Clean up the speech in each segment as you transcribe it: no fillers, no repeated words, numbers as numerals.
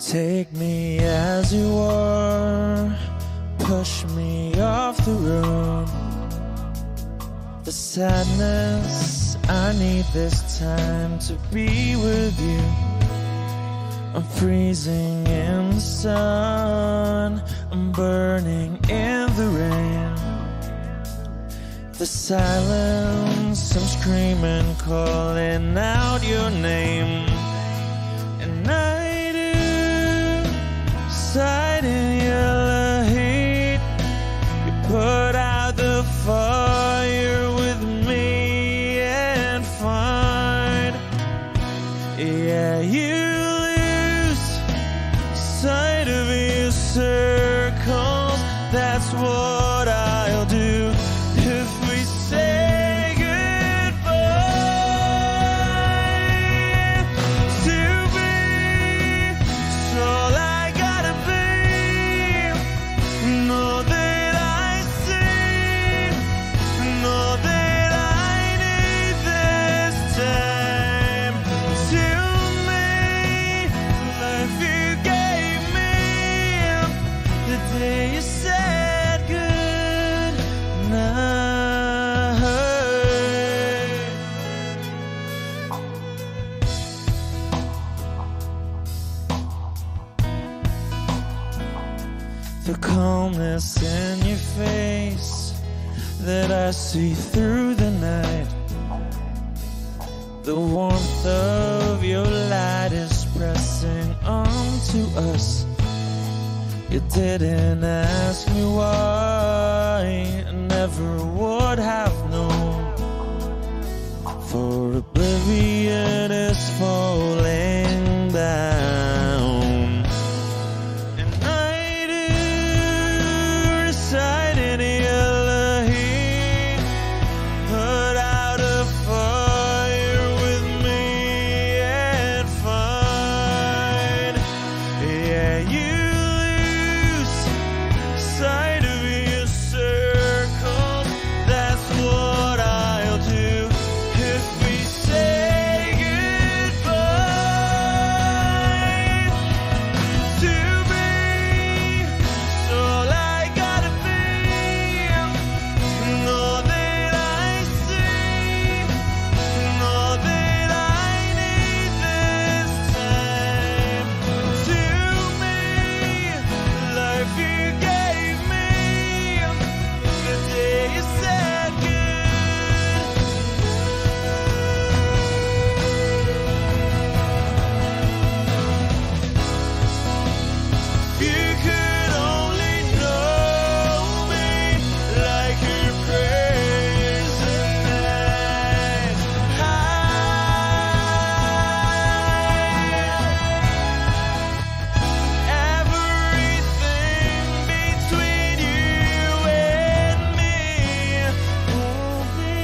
Take me as you are, push me off the road. The sadness, I need this time to be with you. I'm freezing in the sun, I'm burning in the rain. The silence, I'm screaming, calling out your name. And I do sighed in your heat. You put out the fire with me and find, yeah, you lose sight of your circles. That's what I'll do if we say goodbye. To be, it's all I gotta be. Know that I see, know that I need this time. To me, life you gave me, the day you said good night. The calmness in your face that I see through the night. The warmth of your light is pressing onto us. You didn't ask me why, I never would have known. For oblivion is falling down. And I do reside in your heat. Put out a fire with me and find, yeah, you lose sight of your circles. That's what I'll do if we say goodbye. To be, it's all I gotta be. Know that I see, know that I need this time. To me, life you gave me, the day you said good. If you could only know me like your prayers at night. Everything between you and me won't be.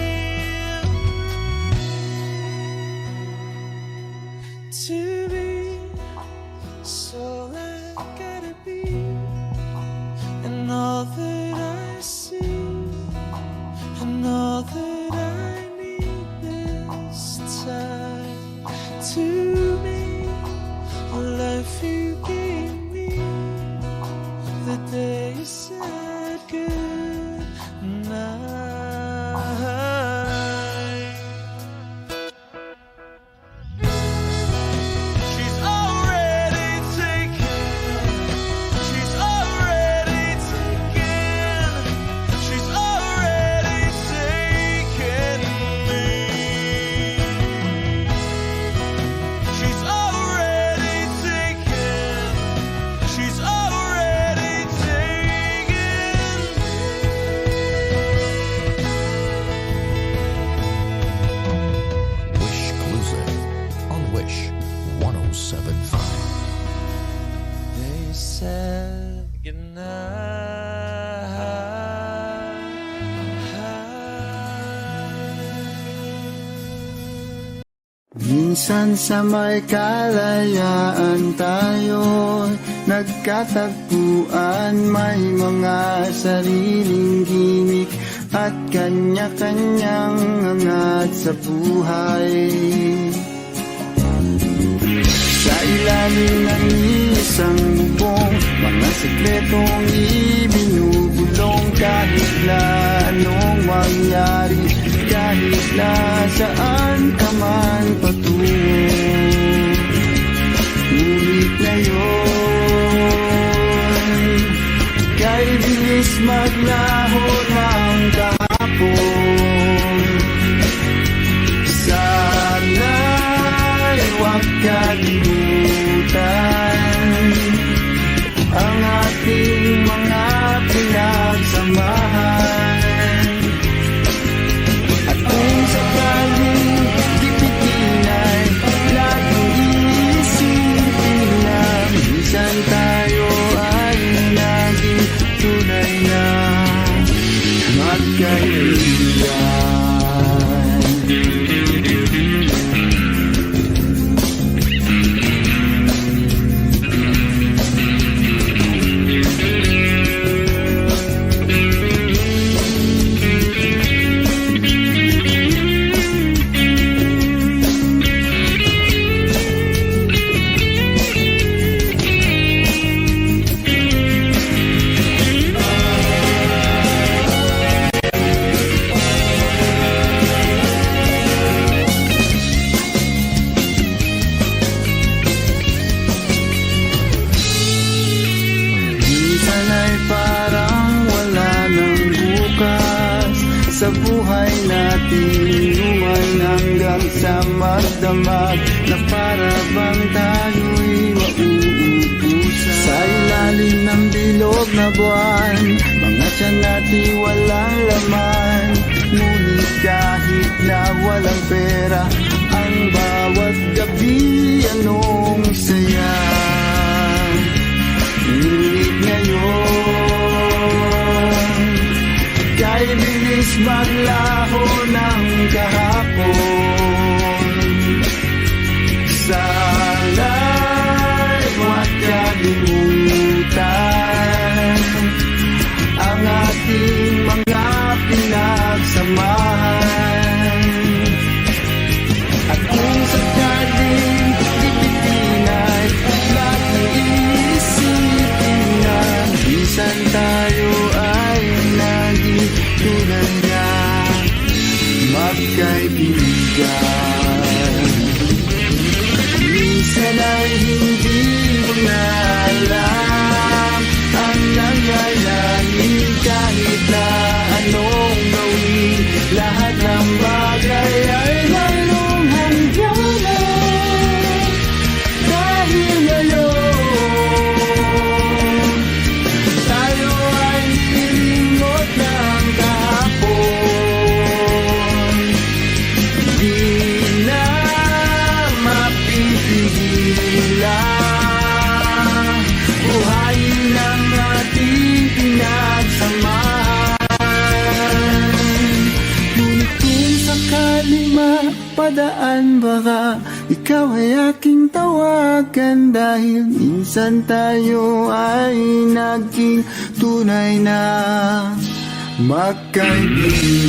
To be, it's all I gotta be, and all that I see, and all that I need this time. To me, the life you gave me, the day you said good night. She's already taken. She's already taken. She's already taken me. She's already taken. She's already taken Wish Exclusive on Wish 1075. They said goodnight. Minsan sa may kalayaan tayo nagkatagpuan, may mga sariling gimik at kanya-kanyang angat sa buhay. Sa ilalim ng isang bubong, mga sekretong ibinubulong. Kahit na anong mangyari, kahit na saan ka man patungo, ngunit ngayon kay bilis maglaho ng kahapon. Sana'y huwag kalimutan ang ating mga pinagsamahan. At kung sakaling dipitin ay laging iisipin na minsan tayo ay naging tunay na magkaibigan. Sa buhay natin, inuman hanggang sa magdamag, na para bang tayo'y mauubusan. Sa ilalim ng bilog na buwan, mga tiyan natin walang laman. Ngunit kahit na walang pera, ang bawat gabi anong saya. Ngunit ngayon kay bilis maglaho ng kahapon. Sana'y huwag kalimutan ang ating mga pinagsamahan. At kung sakaling dipitin ay laging iisipin na minsan tayo ay naging tunay na magkaibigan. Minsan ay hindi mo na alam ang nangyayari, kahit na anong gawin, lahat ng bagay ay lalong hangganan. Dahil ngayon tayo ay nilingot ng kahapon. Di na mapipigilan, buhayin ang ating pinagsamahan. Ngunit kung sakaling mapadaan, baka ikaw ay aking tawagan, dahil minsan tayo ay naging tunay na magkaibigan.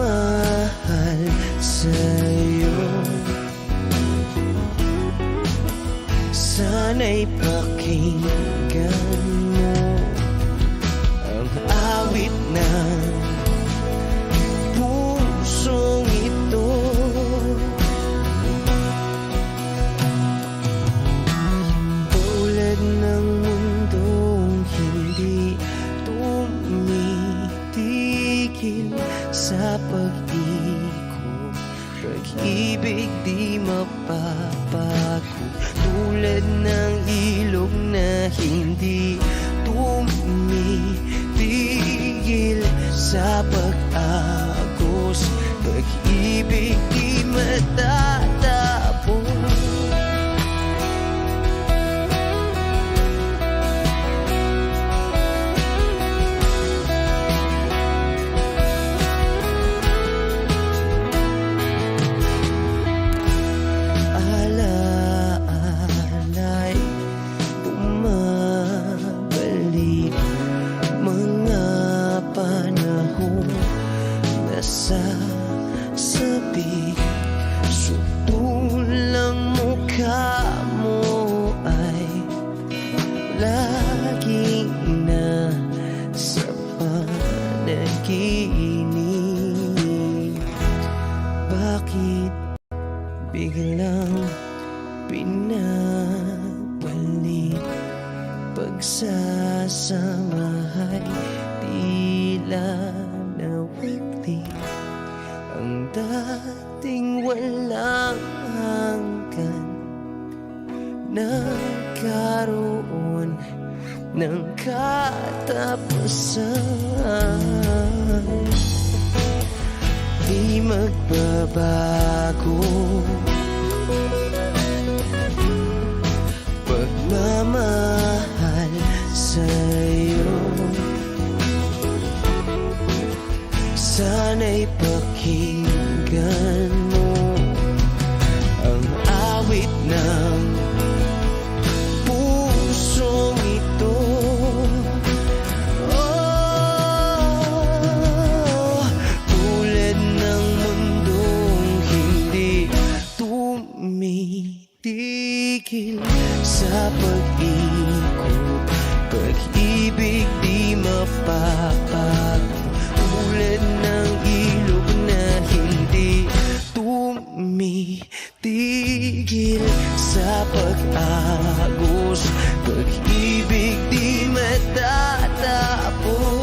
pagmamahal sa'yo. Sana'y pakinggan mo ang awit ng pusong ito. Tulad ng mundong hindi tumitigil sa pag-ikot, pag-ibig di mapapago. Tulad ng ilog na hindi tumitigil sa pag-agos, pag-ibig di matatapos. Alaala'y bumabalik, mga panahon na sasabi. Sutulang mukha mo ay laging nasa panaginip. Bakit biglang pinabalik? Pagsasamahay tila nawagli, ang dating walang hanggan nagkaroon ng katapusan. Di magbabago pagmamahal sa'yo. Sana'y pakinggan mo ang awit ng pusong ito. Oh, tulad ng mundong hindi tumitigil sa pag-ikot, pag-ibig di mapapago. Tulad ng ilog na hindi tumitigil sa pag-agos, pag-ibig di matatapos.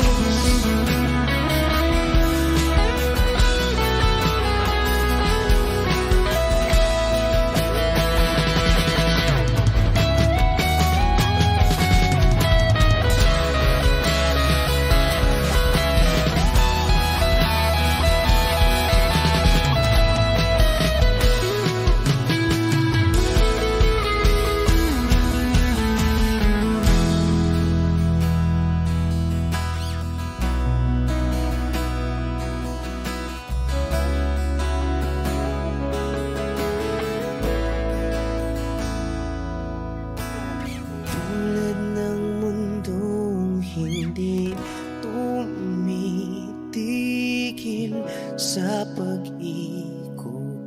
Tulad ng mundong hindi tumitigil sa pag-ikot,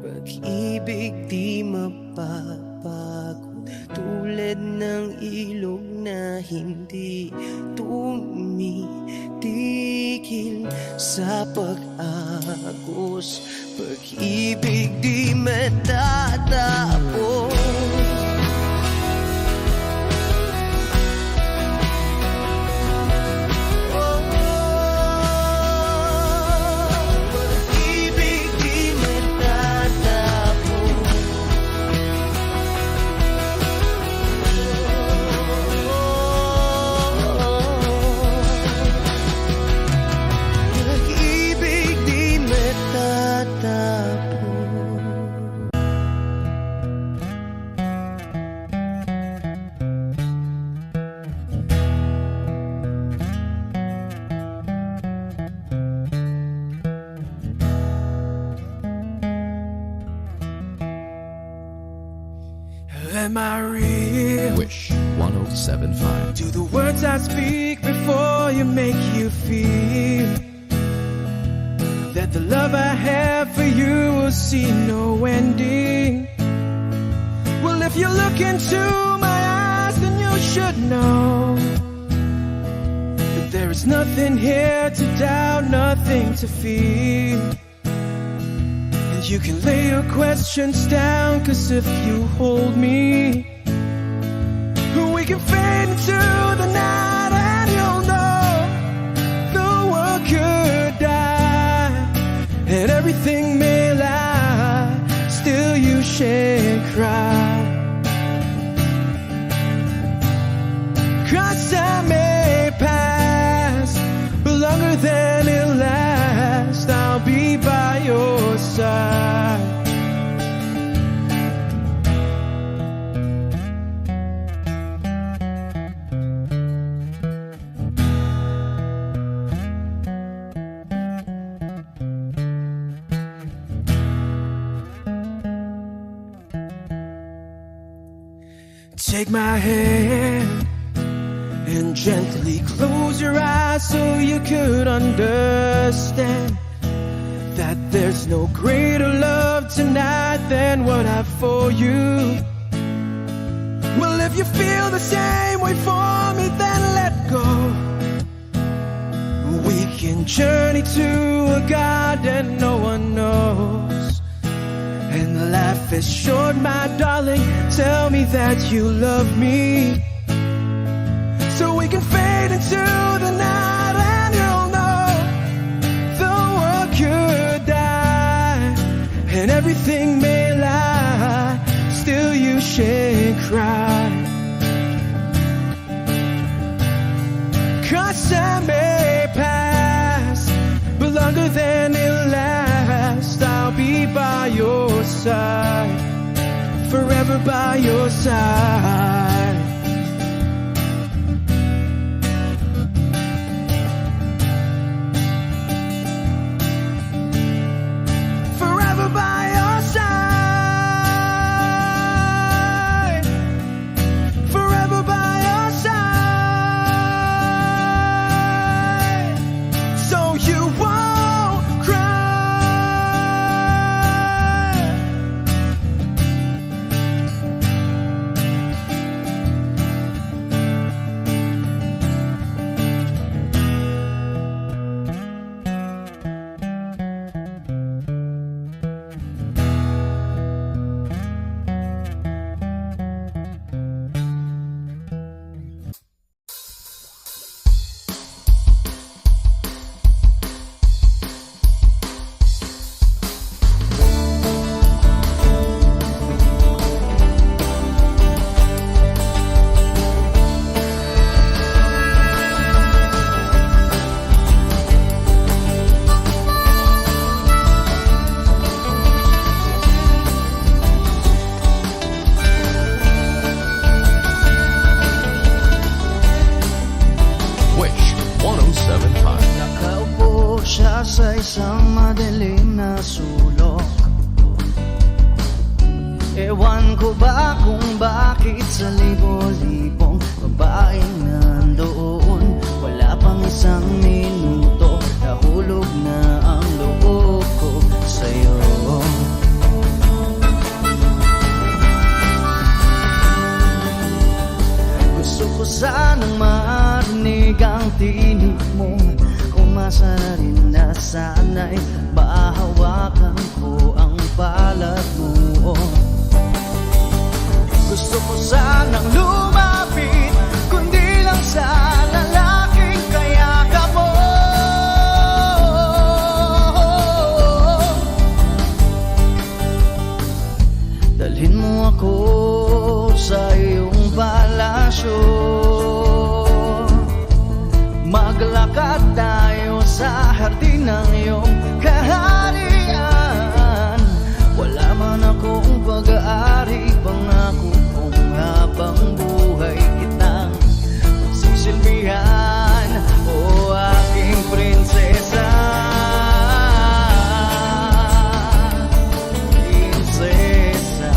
pag-ibig di mapapagod. Tulad ng ilog na hindi tumitigil sa pag-agos, pag-ibig di matatapos. Am I real? Wish 107.5. Do the words I speak before you make you feel that that the love I have for you will see no ending. Well, if you look into my eyes, then you should know that there is nothing here to doubt, nothing to fear. And you can lay your questions down, 'cause if you hold me, we can fade into the night, and you'll know the world could die and everything may lie, still you shan't cry. 'Cause time may pass, but longer than it'll last, I'll be by your side. Take my hand and gently close your eyes so you could understand that there's no greater love tonight than what I have for you. Well, if you feel the same way for me, then let go. We can journey to a garden no one knows. And life is short, my darling, tell me that you love me, so we can fade into the night, and you'll know the world could die and everything may lie, still you shan't cry. 'Cause time may pass, but longer than it'll last, I'll be by your side, forever by your side. Forever by your side, forever by your side, so you won't cry. Sa isang madilim na sulok, ewan ko ba kung bakit sa libo-libong babaeng nandoon, wala pang isang minuto, nahulog na ang loob ko sa'yo. Gusto ko sanang marinig ang tinig mo, umasa na rin na sana'y mahawakan ko ang balat mo. Gusto ko sanang lumapit, kundi lang sa lalaking kayakap mo. Dalhin mo ako sa iyong palasyo, maglakad tayo sa hardin ng iyong kaharian. Wala man akong pag-aari, pangako kong habang buhay kitang magsisilbihan, o aking prinsesa. Prinsesa,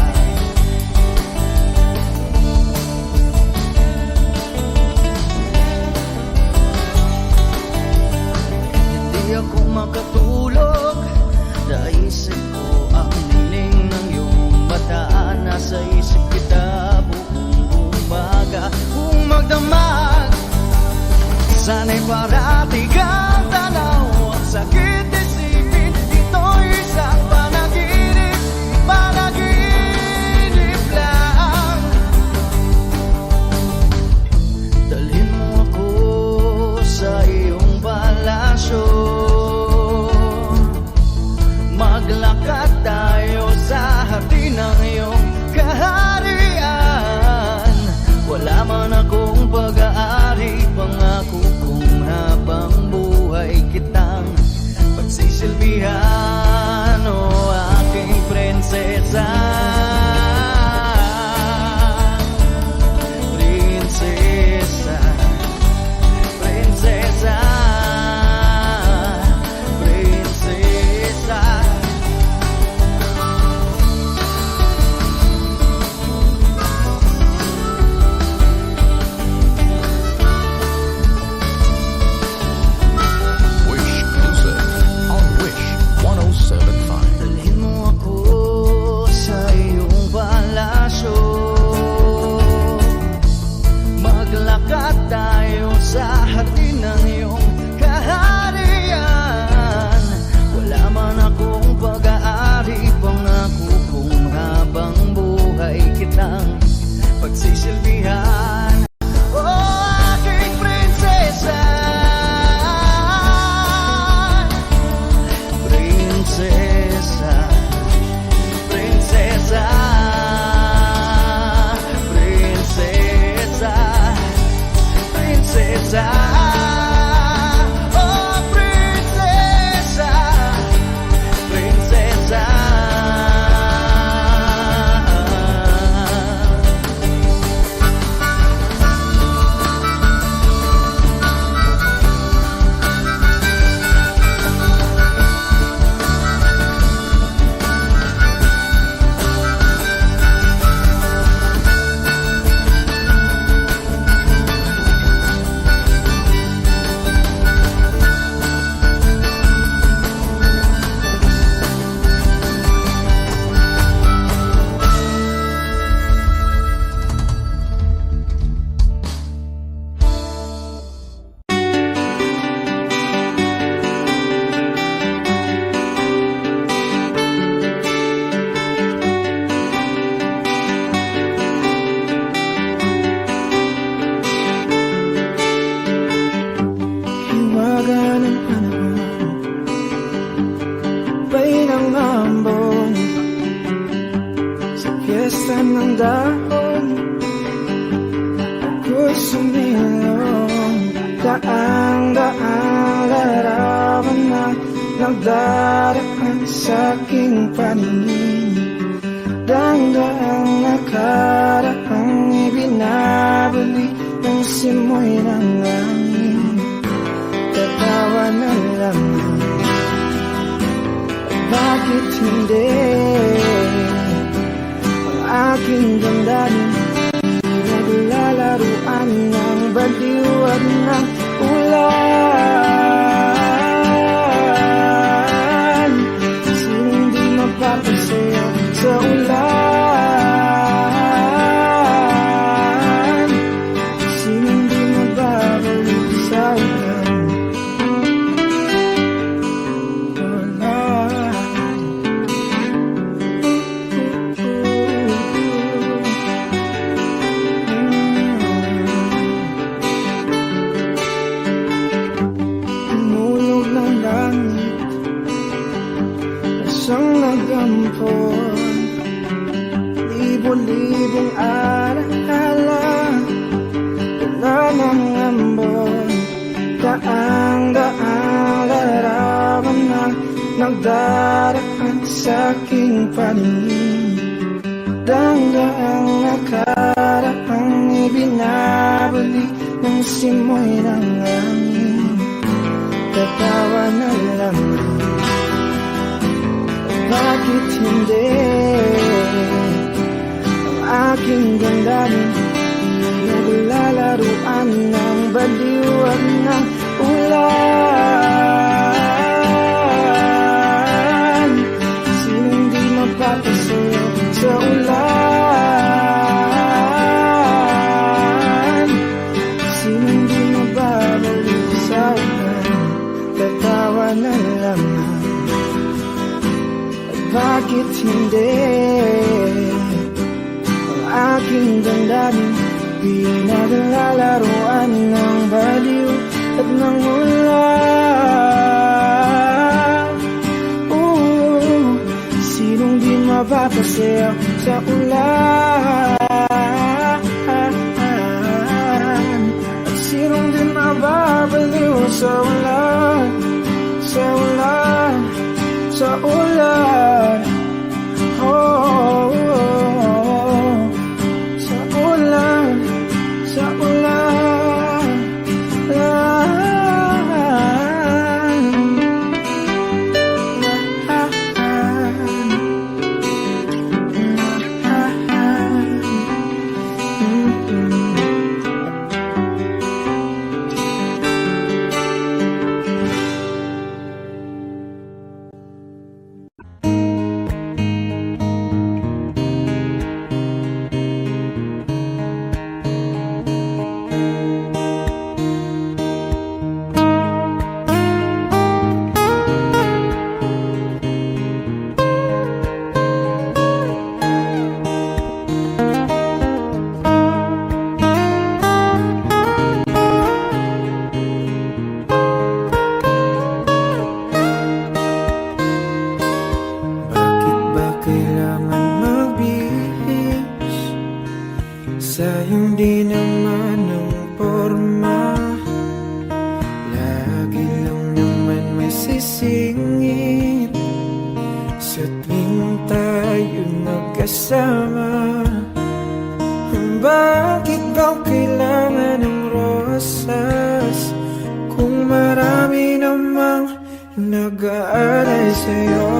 hindi ako makatulog Maglakad tayo sa hardin ng iyong kaharian. Wala man akong pag-aari, pangako kong habang buhay kitang pagsisilbihan. O aking prinsesa, prinsesa, prinsesa, prinsesa. Wish Music on Wish 107.5. Dalhin mo ako sa iyong palasyo. Maglakad tayo sa hardin ng iyong kaharian. Wala man akong pag-aari, pangako kong habang buhay kitang pagsisilbihan. Oh, aking prinsesa, prinsesa, prinsesa, prinsesa, prinsesa. Oh, prinsesa, prinsesa. Hiwaga ng panahon, bay ng ambon, sa piyesta ng dahon, ako'y sumilong. Daang-daang larawan na nagdaraan sa aking paningin. Daang-daang nakaraang ibinabalik ng simoy ng langit. Tatawa na lamang, bakit hindi? Ang aking damdamin naglalaruan ng baliw at ng ulan. Sinong di mapapasaya sa ulan? Sinong di mababalik sa ulan? Tumulog ng langit, isang nagampon, libo-libong alaala, wala ng ambon. Daang-daang larawan na nagdaraan sa aking paningin. Daang-daang nakaraang ibinabalik ng simoy ng langit. Tatawa na lamang, bakit hindi? Ang aking damdamin naglalaruan ng baliw at ng ulan. Sinong di mapapasaya sa ulan? Sinong di mababalik sa ulan? Tatawa na lamang, bakit hindi? Ang aking damdamin pinaglalaruan ng baliw at ng ulan. mapapasayaw sa ulan. At sinong di mababaliw sa ulan, sa ulan, sa ulan. Oh, oh, oh. Sa ulan, sa ulan. Kailangan magbihis sayang di naman ang porma. Lagi lang naman may sisingit sa tuwing tayo magkasama. Bakit daw kailangan ng rosas kung marami namang nag-aalay sa'yo?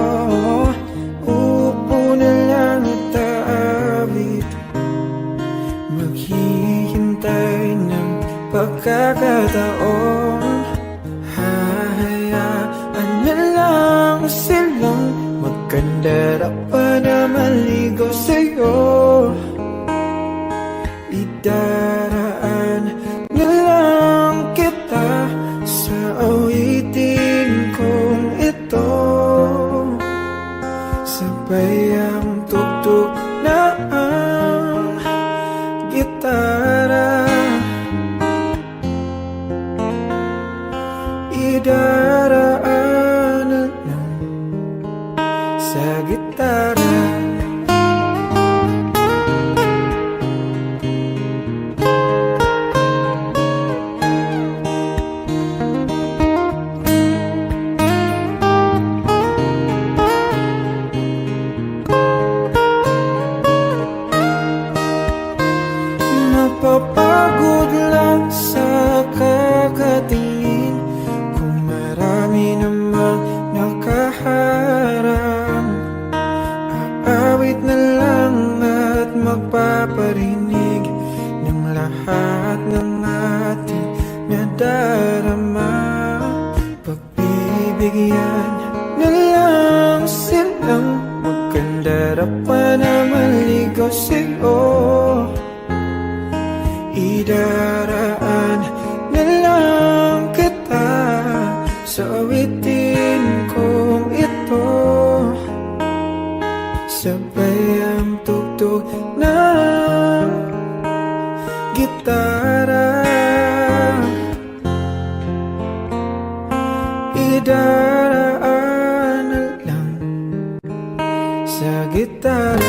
Upo na lang at aawit, maghihintay ng pagkakataon. Hahayaan na lang silang magkandara pa na maligaw sa'yo. Idaraan na lang kita sa awitin kong ito. Sabay ang tugtog na ang gitara, idaraan lang sa gitara. Mapapagod lang sa kakatingin kung marami namang nakaharang. Aawit na lang at magpaparinig ng lahat ng ating nadarama. Pagbibigyan na lang silang magkandara pa na maligaw sa'yo. Idaraan na lang kita sa awitin kong ito. Sabay ang tugtog ng gitara, idaraan na lang sa gitara.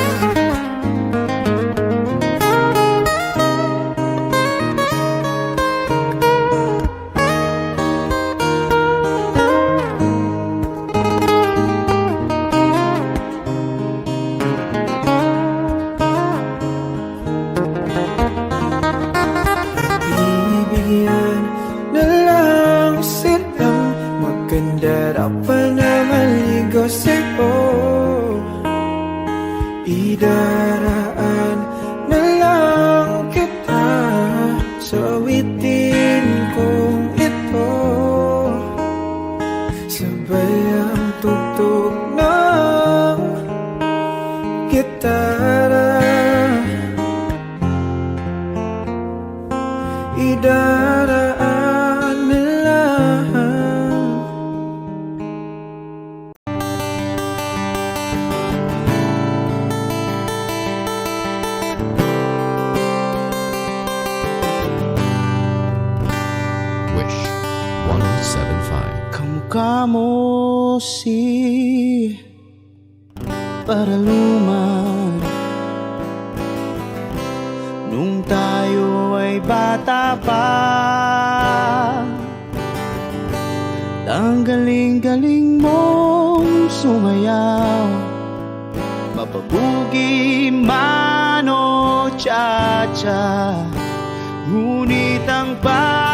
Magkandara pa na maligaw sa'yo. Idaraan na lang kita sa awitin kong ito. Sabay ang tugtog ng gitara, idaraan na lang. Wish 107.5. Kamukha mo si paraluman. Nung tayo ay bata pa, ang galing-galing mong sumayaw, mapabugi man o cha-cha. Ngunit ang paborito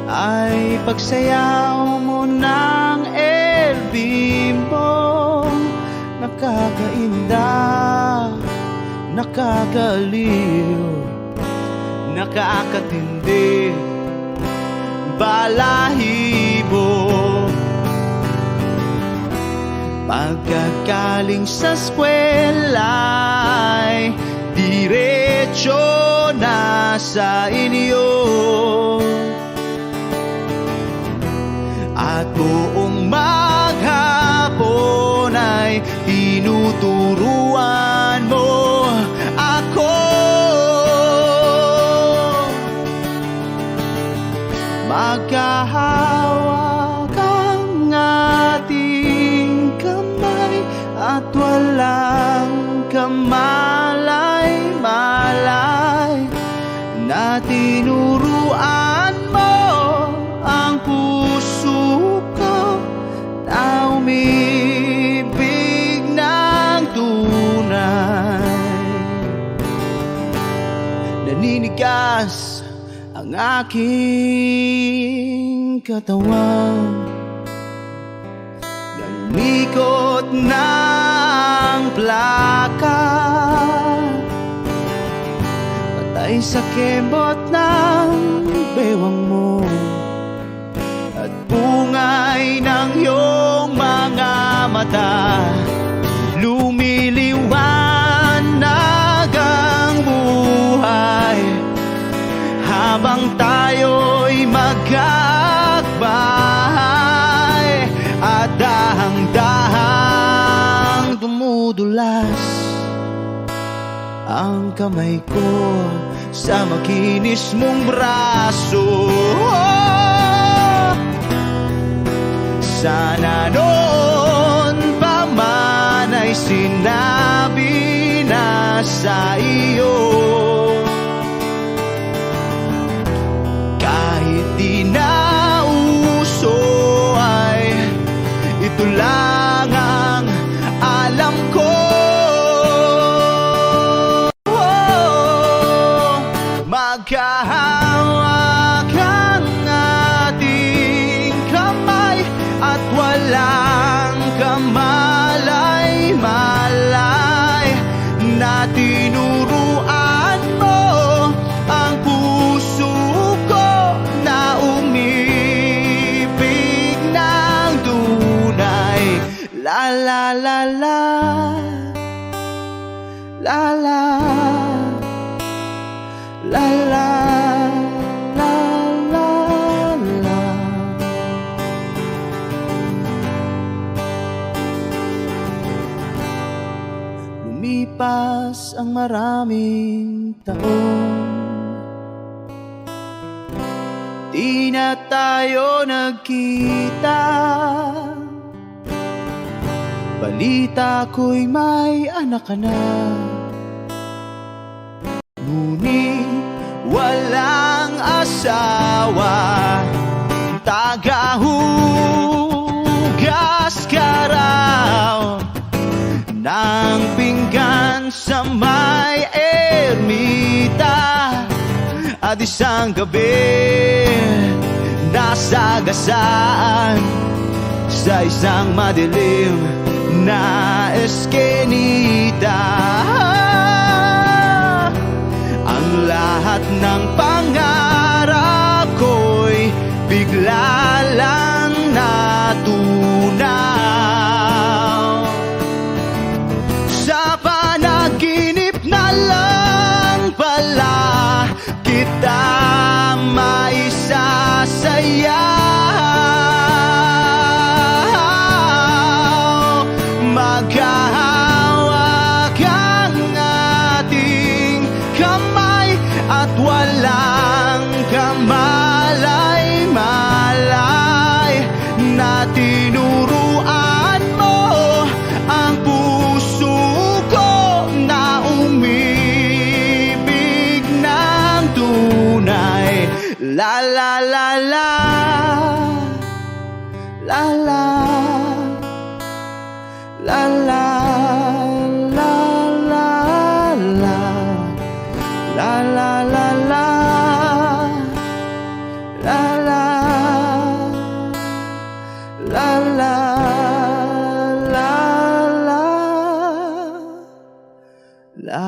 ay pagsayaw mo ng LB mo. Nakakainda, nakakaliw, nakakatindi, balahibo. Pagkagaling sa eskwela'y diretso na sa inyo, at buong maghapon ay tinuturuan mo ako. Magkahawak ang ating kamay at walang kamalay-malay, na tinuruan mo ang puso ko na umibig ng tunay. Naninigas ang aking katawan, nanikot ng plaka, patay sa kembot ng bewang mo at bungay ng iyong mga mata. Lumiliwanag ang buhay habang tayo'y magkakbahay, at dahang-dahang dumudulas ang kamay ko sa makinis mong braso. Sana noon pa man ay sinabi na sa iyo, kahit di na uso ay ito lang ang alam ko. Magkahawak ang ating kamay at walang kamalay-malay, na tinuruan mo ang puso ko na umibig ng tunay. La la la la, la la, la la, la la, la. Lumipas ang maraming taon, di na tayo nagkita. Balita ko'y may anak ka na, ngunit walang asawa. Tagahugas ka raw ng pinggan sa may ermita, at isang gabi nasagasaan sa isang madilim na eskenita. Ang lahat ng pangarap ko'y bigla lang natunaw. Sa panaginip na lang pala kita maisasayaw. Magkahawak ang ating kamay at walang kamalay-malay, na tinuruan La la la la, la la, la la, la la, la, la la la la, la la, la la, la la, la.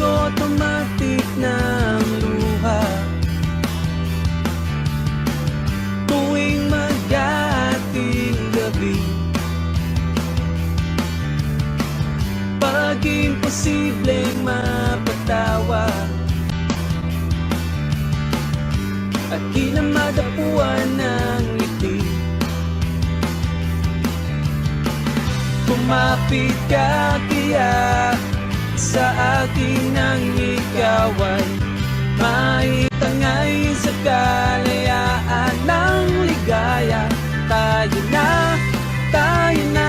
Automatic ng luha tuwing mag-ating gabi. Pag imposibleng mapatawa at di na madapuan ng ngiti, kumapit ka tiyak sa akin nang ikaw ay maitangay sa kalayaan ng ligaya. Tayo na,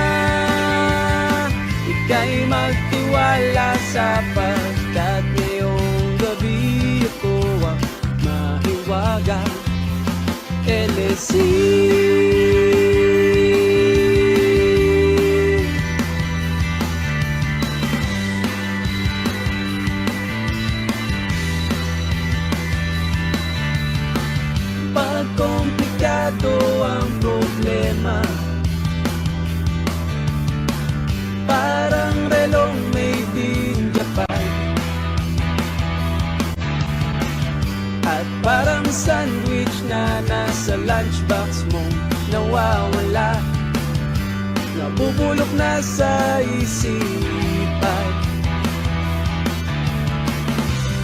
ika'y magtiwala sapagkat ngayong gabi ako ang mahiwagang LSC. Pag komplikado ang problema, parang relong made in Japan, at parang sandwich na nasa lunchbox mo nawawala, nabubulok na sa isipan.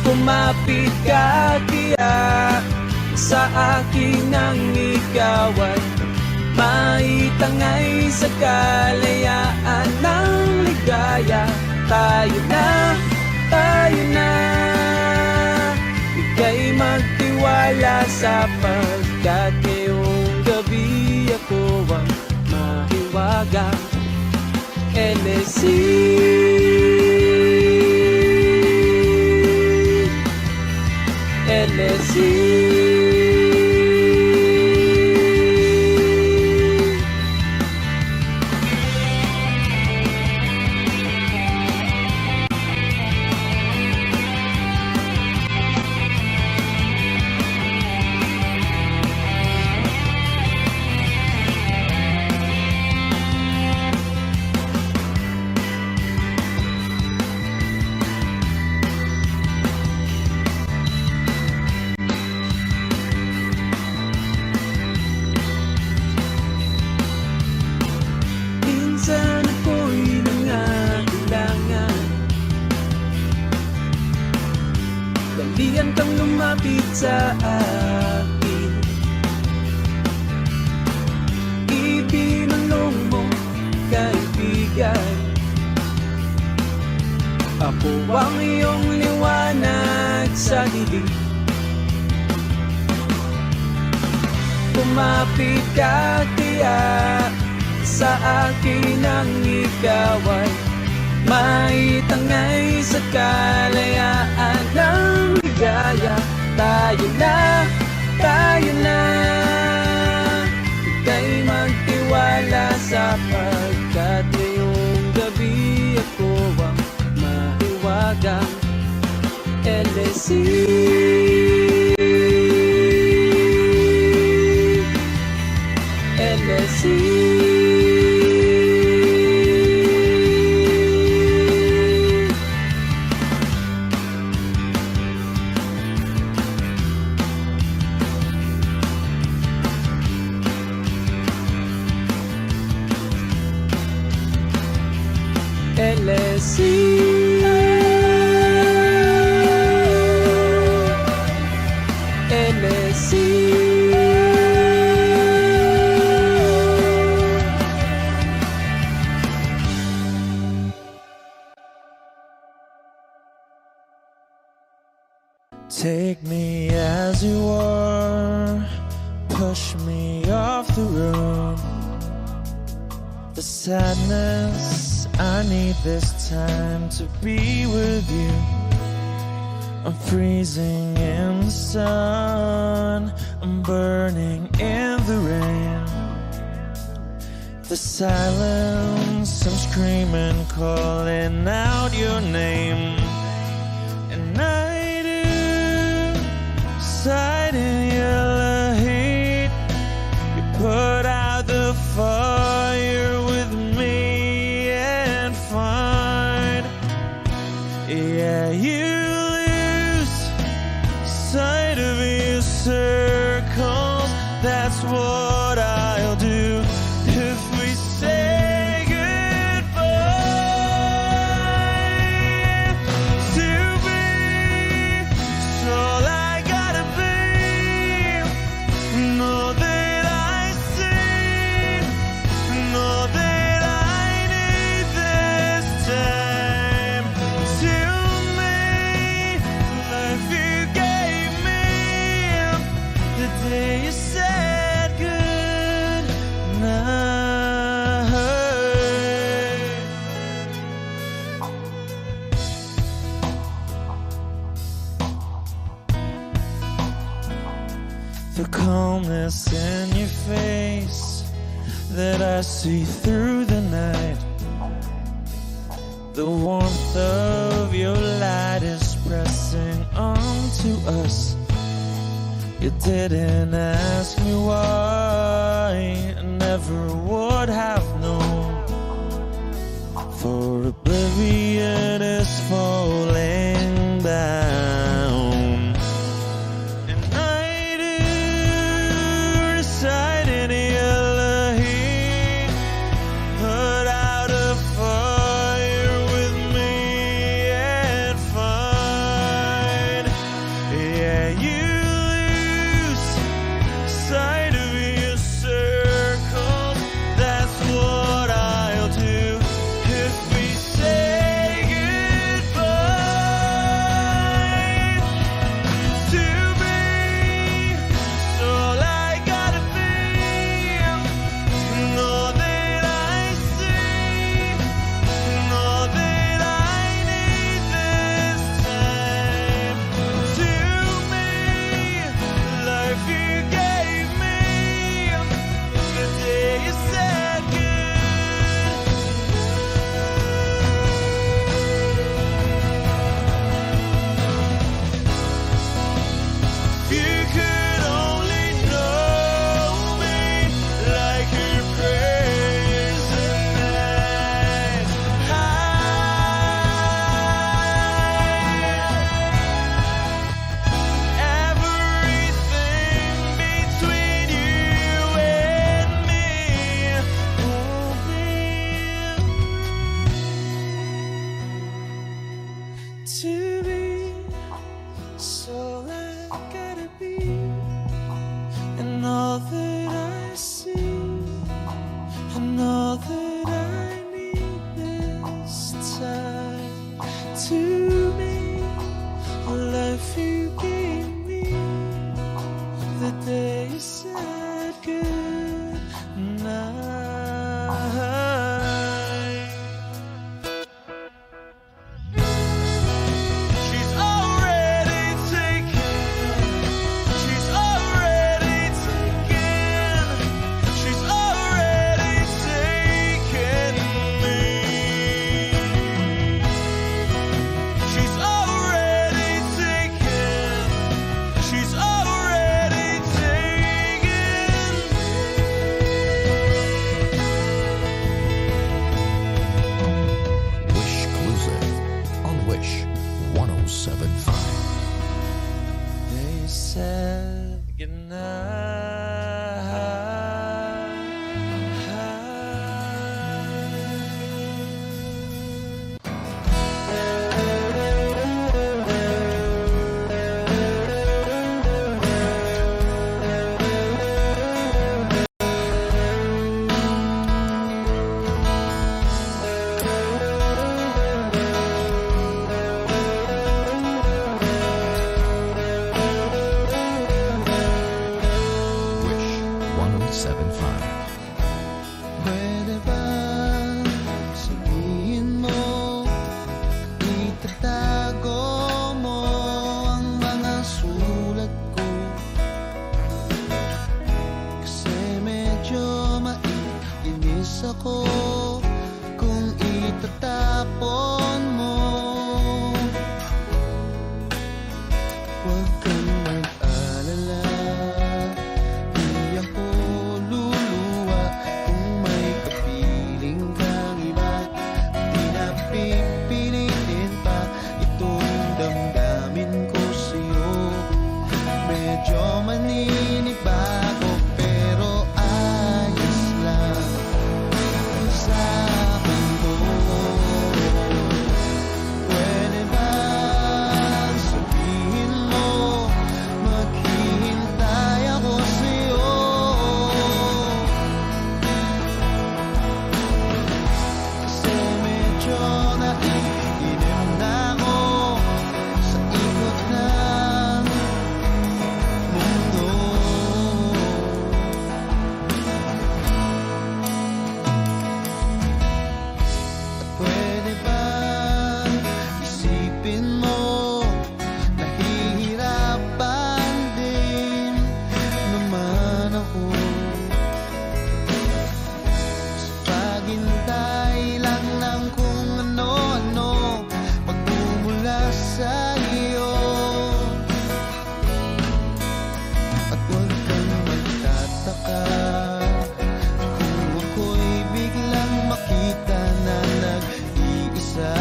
Kumapit ka tiyak sa akin nang ikaw ay maitangay sa kalayaan ng ligaya. Tayo na, ika'y magtiwala sapagkat ngayong gabi ako ang mahiwagang LSC. LSC. Minsan ako'y nangangailangan, dalian kang lumapit sa akin, ibinulong mo kaibigan. Ako ang iyong liwanag sa dilim. Kumapit ka tiyak sa akin nang ikaw ay maitangay sa kalayaan ng ligaya. Tayo na, ika'y magtiwala sapagkat ngayong gabi ako ang mahiwagang LSC. LSC. LSC. LSC. Take me as you are, push me off the road. The sadness, I need this time to be with you. I'm freezing in the sun, I'm burning in the rain. The silence, I'm screaming, calling out your name. And I do sighed in your heat. You put out the fire with me and find, yeah, you lose sight of your circles. That's what I'll do if we say goodbye. To be, it's all I gotta be. Know that I see, know that I need this time. To me, life you gave me the day you said good night. The calmness in your face that I see through the night. The warmth of your light is pressing onto us. You didn't ask me why, I never would have known. For oblivion is falling down. And I do reside in your heat. Put out a fire with me and find, yeah, you lose sight of your circles. That's what itatapon mo. Huwag kang mag-alala, di ako luluwa. Kung may kapiling kang iba, di na pipilitin pa itong damdamin ko sa'yo. Medyo maninibago pero ayos lang sa akin to. Pwede ba sabihin mo maghihintay ako sa'yo? Kasi medyo naiinip na ako sa ikot ng mundo. Pwede ba isipin mo, nahihirapan din naman ako sa paghintay lang ng kung ano-ano pagmumula sa iyo. At huwag kang magtataka kung ako'y biglang makita na nag-iisa,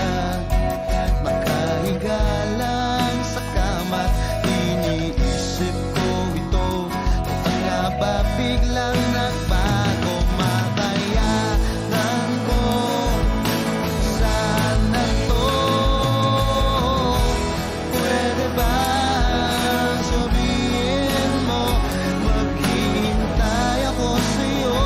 makahiga lang sa kama't iniisip ko ito. Kung nga ba biglang nagbago, makayanan ko sana to. Pwede ba sabihin mo maghihintay ako sa'yo?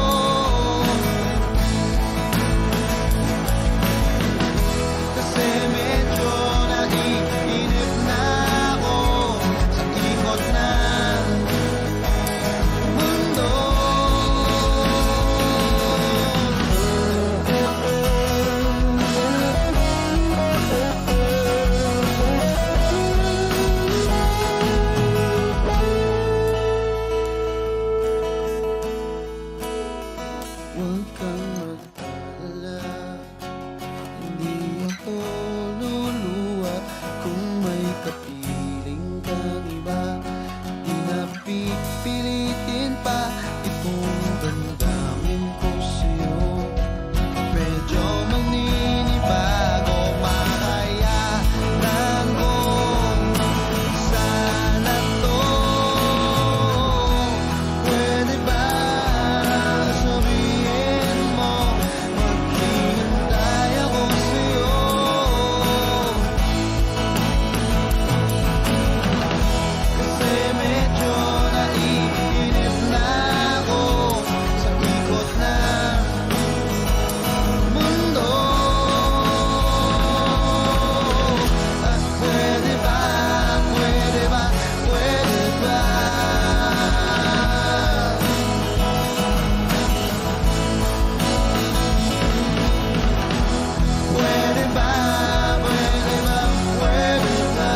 Kasi medyo naiinip na ako sa ikot ng mundo. Huwag kang mag-alala, hindi ako luluwa. Kung may kapiling kang iba, di na pipilitin pa itong damdamin ko sa'yo. Medyo maninibago, makayanan ko sana to. Pwede ba sabihin mo maghihintay ako sa'yo? Kasi medyo naiinip na ako sa ikot ng mundo. At pwede ba, pwede ba, pwede ba? Pwede ba, pwede ba, pwede ba?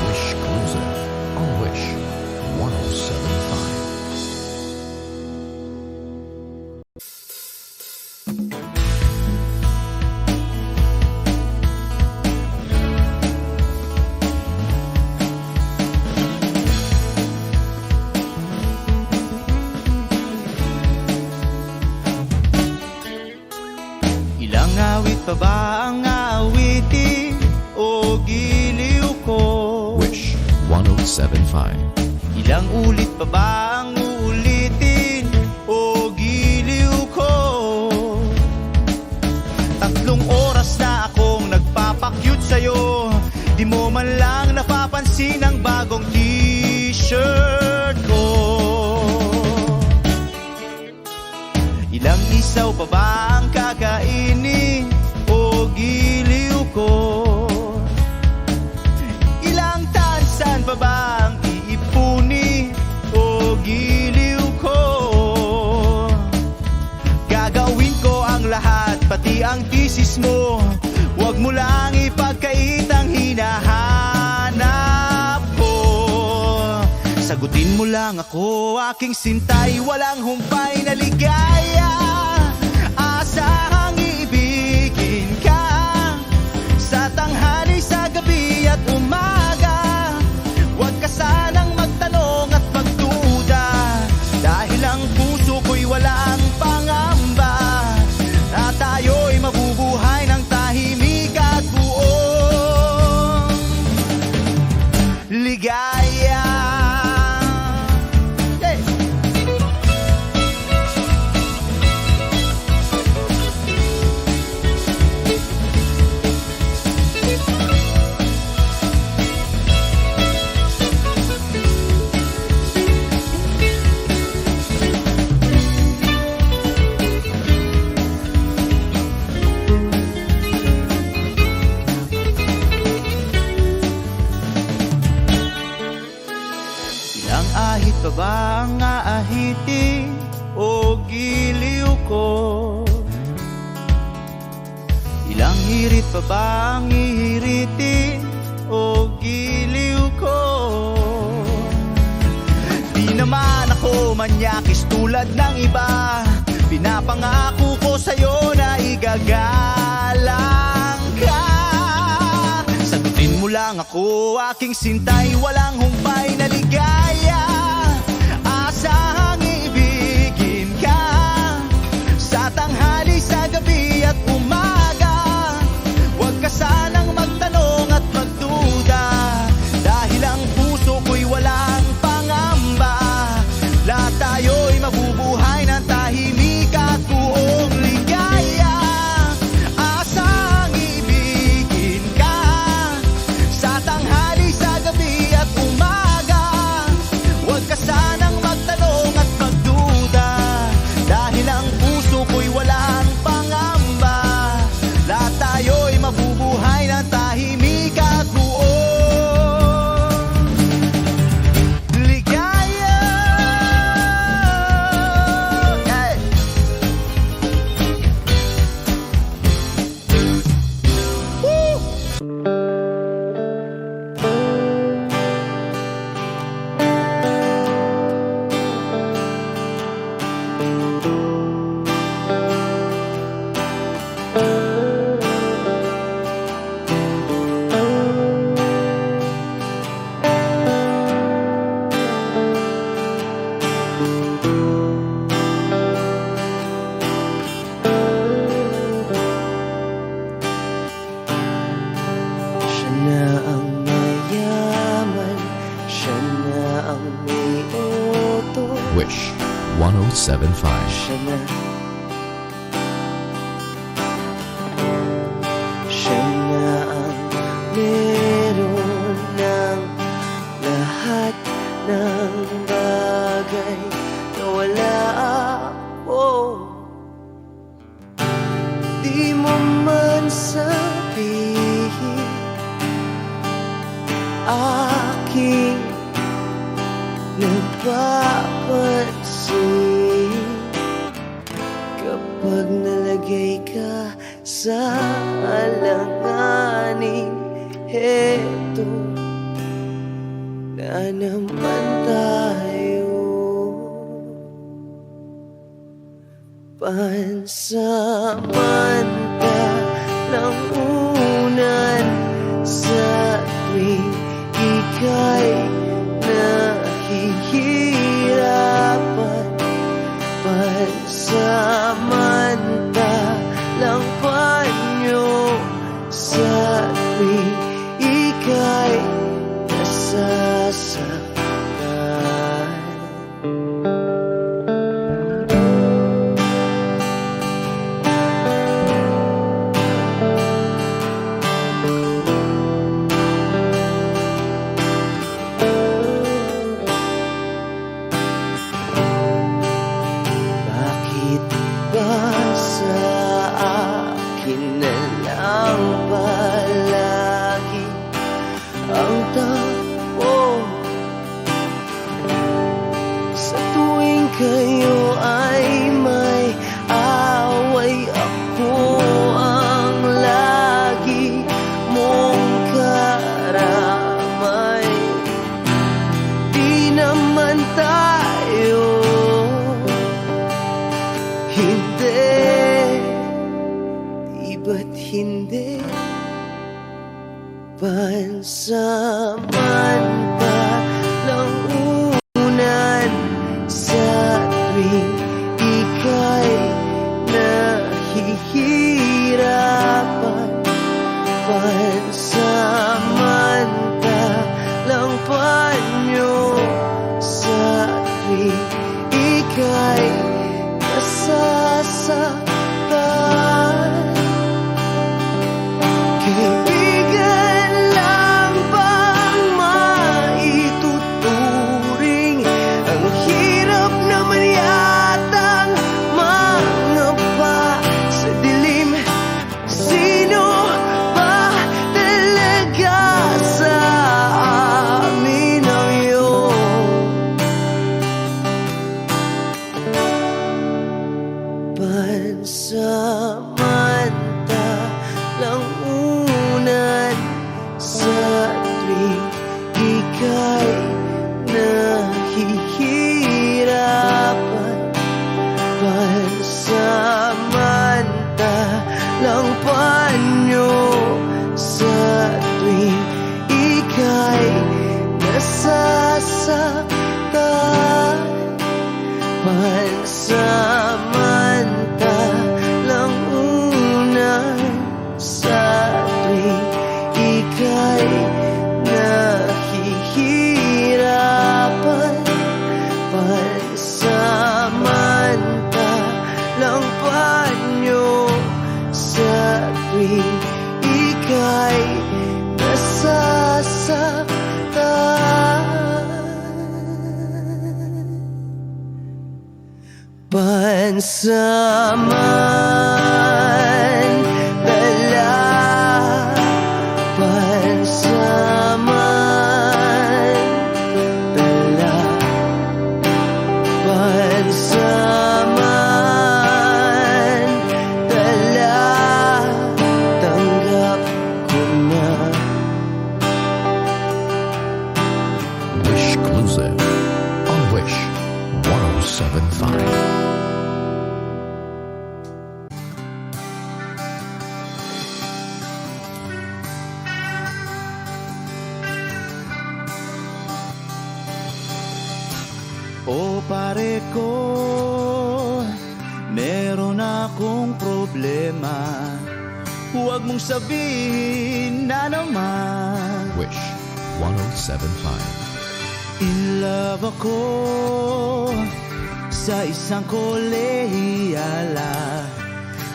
Wish Cruiser on Wish 107.5. Ilang awit pa ba ang awitin o giliw ko? Wish 107.5. Ilang ulit pa ba ang uulitin o giliw ko? 3 oras na akong nagpapakyut sa'yo, di mo man lang napapansin ang bagong t-shirt. Ilang isaw pa ba ang kakainin o giliw ko? Ilang tansan pa ba ang iipuni o giliw ko? Gagawin ko ang lahat, pati ang thesis mo. Huwag mo lang ipagkait ang hinahanap ko. Sagutin mo lang ako, aking sintay, walang humpay na ligaya. Asahang ibigin ka sa tanghali, sa gabi at umaga. Huwag ka sanang magtanong at magduda, dahil ang puso ko'y walang pangamba, na tayo'y mabubuhay ng tahimik at buong ligaya. Hey! Ilang ahit pa ba ang aahitin o giliw ko? Ilang hirit pa ba ang ihiritin o giliw ko? Di naman ako manyakis tulad ng iba, pinapangako ko sa'yo na igagalang ka. Sagutin mo lang ako, aking sintay, walang humpay na ligaya. Asahang ibigin ka sa tanghali, sa gabi at umaga. Huwag ka sanang magtanong at magduda, dahil ang puso ko'y walang pangamba. Lahat tayo'y mabubuhay ng tahimik at buong ligaya. Asahang ibigin ka sa tanghali, sa gabi at umaga. Huwag ka sanang magtanong at magduda, dahil ang puso ko'y walang pangamba. Lahat tayo'y mabubuhay ng tahimik at buong ligaya. Hey! Woo! Siya na ang mayaman, siya na ang may utos. Wish 1075. Siya na, siya na ang meron ng lahat ng bagay na wala ako. Di mo man sabihin, aking napapansin, kapag nalagay ka sa alanganin, heto na naman tayo. Pansamantalang unan sa tuwing ika'y nahihirapan. Pansamantalang panyo sa tuwing ika'y nasasaktan. kayo ay may away, ako ang lagi mong karamay. Di naman tayo hindi, di ba't hindi pansamantalang unan sa tuwing ika'y nahihirapan, pansamantalang panyo sa tuwing ika'y nasasaktan. Kaibigan lang bang maituturing? Ang hirap naman yatang mangapa sa dilim. Sino ba talaga sa amin ang iyong pansamantalang unan sa tuwing ika'y nahihirapan, pansamantalang panyo sa tuwing ika'y nasasaktan, pansamantalang unan sa tuwing ika'y nahihirapan, pansamantalang panyo sa tuwing ika'y nasasaktan. Pansamantala, pansamantala, pansamantala, tanggap ko na. Wish Exclusive on Wish 107.5. O pare ko, meron akong problema. Huwag mong sabihin na naman. Wish 107.5. In love ako sa isang kolehiyala.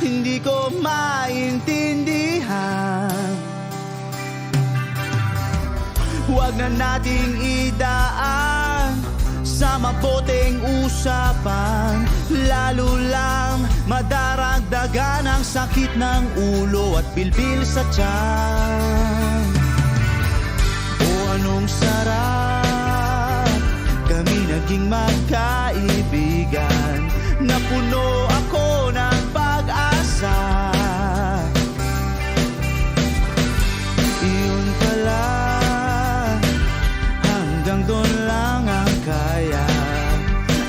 Hindi ko maintindihan. Huwag na nating idaan sa maboteng usapan, lalo lang madaragdagan ang sakit ng ulo at bilbil sa tiyan. O anong sarap kami naging magkaibigan, na puno ako ng pag-asa. Iyon pala, hanggang doon lang ang kaya.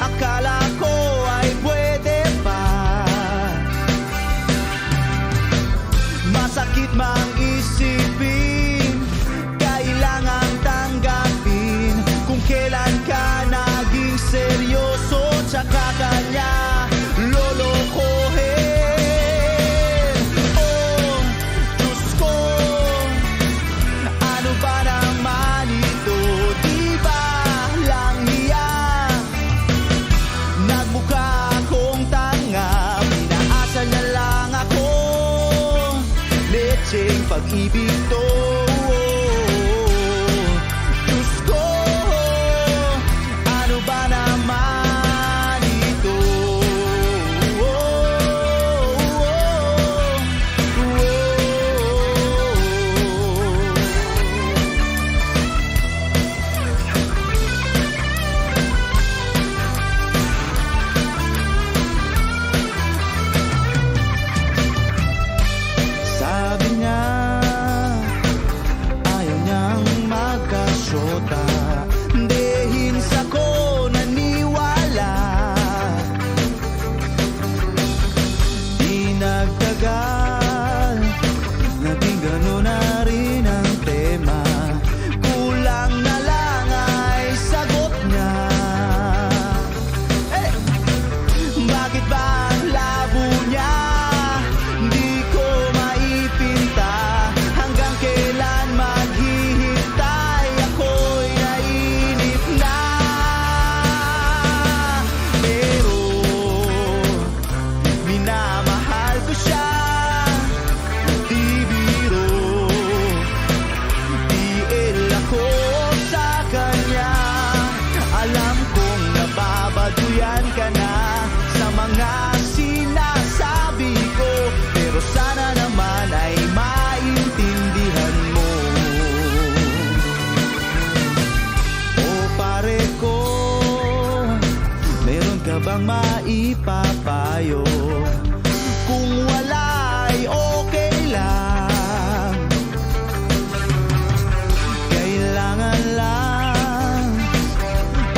Akala ko ay pwede pa. Masakit mang isipin, kailangan tanggapin kung kailan ka naging seryoso, tsaka kanya bang maipapayo? Kung wala ay okay lang. Kailangan lang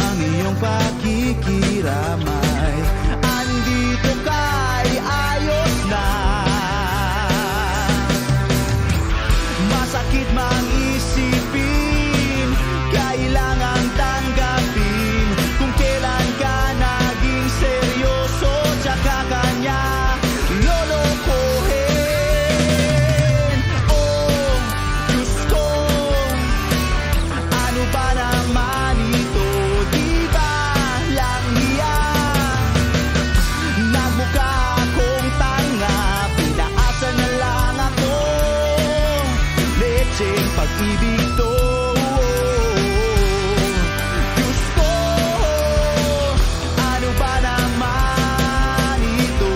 ang iyong pakikiramay. Andito ka'y ayos na. Masakit mang isipin, kailangan tanggapin. Kung kailan ka naging seryoso, tsaka kanya lolokohin. Oh, Diyos ko, ano ba naman ito? Di ba lang hiya? Nagmukha akong tanga, pinaasa na lang ako. Lecheng pag-ibig to. Diyos ko, ano ba naman ito?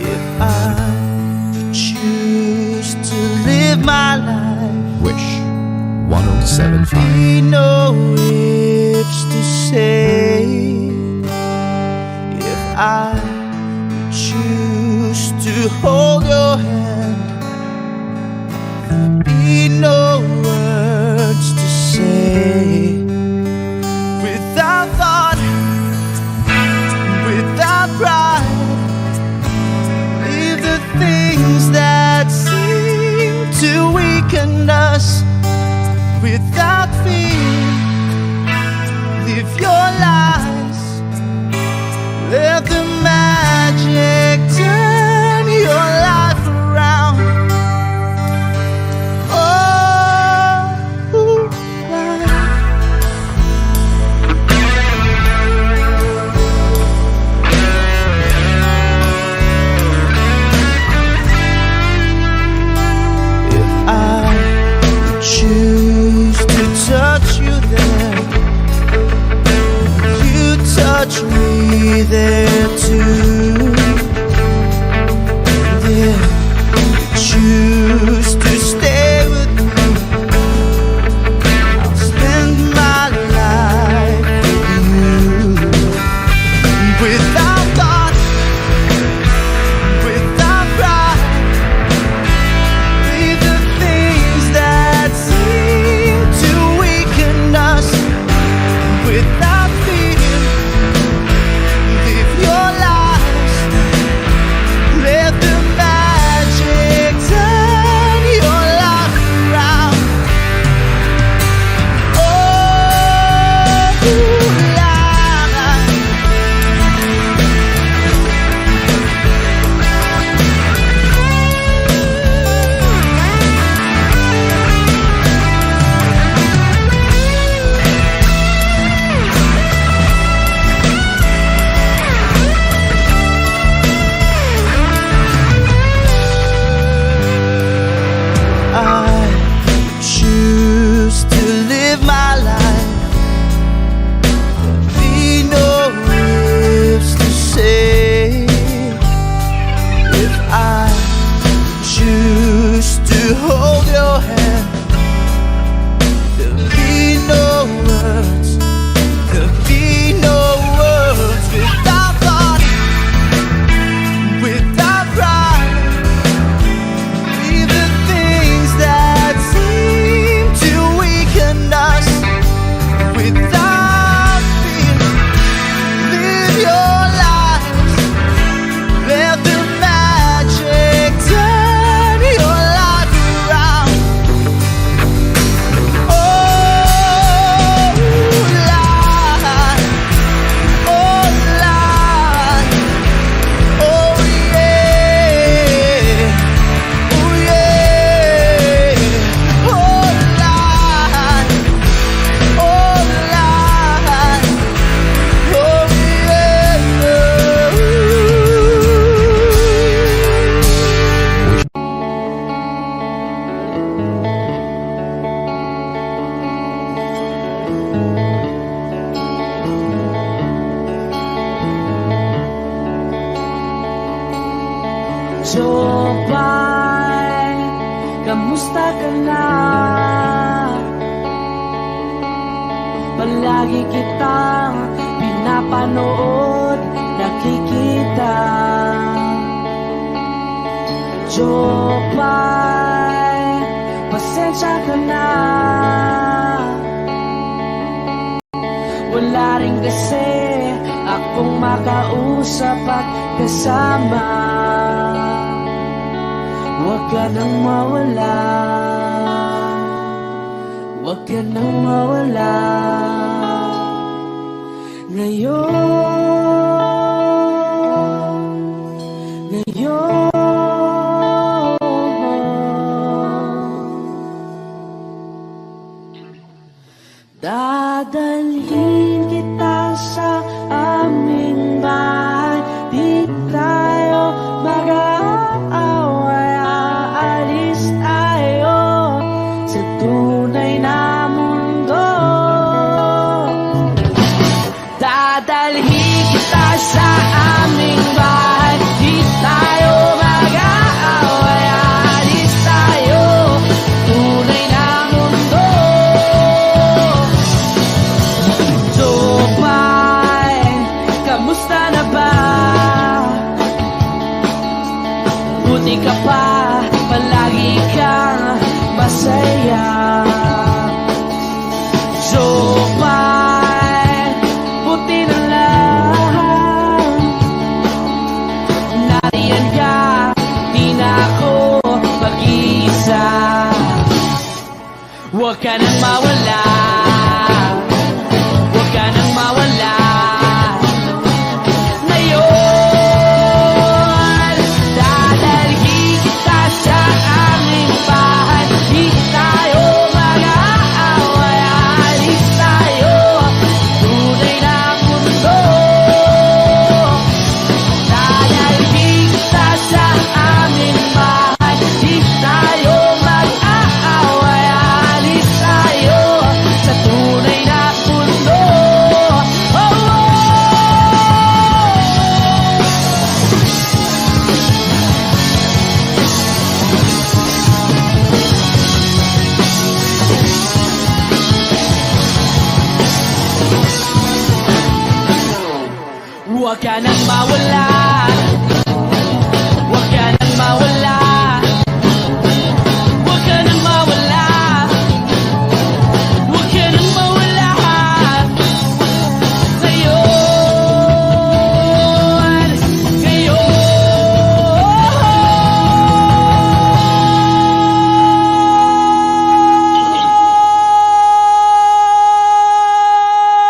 If I choose to live my life, Wish 1075. we know it's to say. If I choose to hold your hand, be no words to say. Without thought, without pride, leave the things that seem to weaken us. Without fear, live your lies. Let the magic turn your life around. kamusta ka na? Palagi kitang pinapanood, nakikita. Jopay, pasensya ka na. Wala rin kasi akong makausap at kasama. Huwag ka nang mawala, huwag ka nang mawala. Ngayon dadalhin kita sa aming bahay. Di tayo mag-aaway, aalis tayo sa tunay na mundo. Dadalhin kita sa aming bahay. Di tayo mag-aaway, aalis tayo tunay na mundo. Jopay, kamusta na ba? Buti ka pa, palagi kang masaya. Jopay, buti na lang nariyan ka, di na ako mag-iisa. Huwag ka nang mawala, huwag ka nang mawala. Ngayon, dadalhin kita sa aming bahay. Di tayo mag-aaway, aalis tayo tunay na mundo. Dadalhin kita sa aming bahay. Di tayo mag-aaway, aalis tayo sa tunay na mundo. Oh, oh. Huwag ka nang mawala, huwag ka nang mawala, huwag ka nang mawala, huwag ka nang mawala.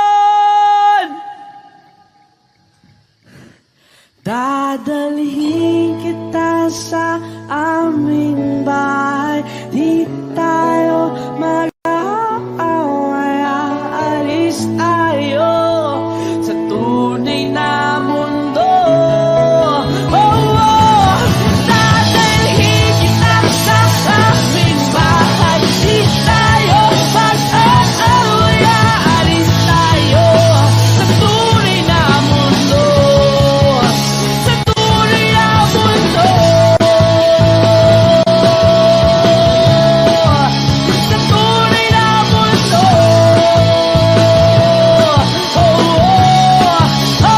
Ngayon, dadalhin kita sa aming bahay. Di tayo mag-aaway, aalis tayo sa tunay na mundo. Oh, oh. Dadalhin kita sa aming bahay. Di tayo mag-aaway, aalis tayo sa tunay na mundo. Sa tunay na mundo. Sa tunay na mundo. Oh, oh, oh,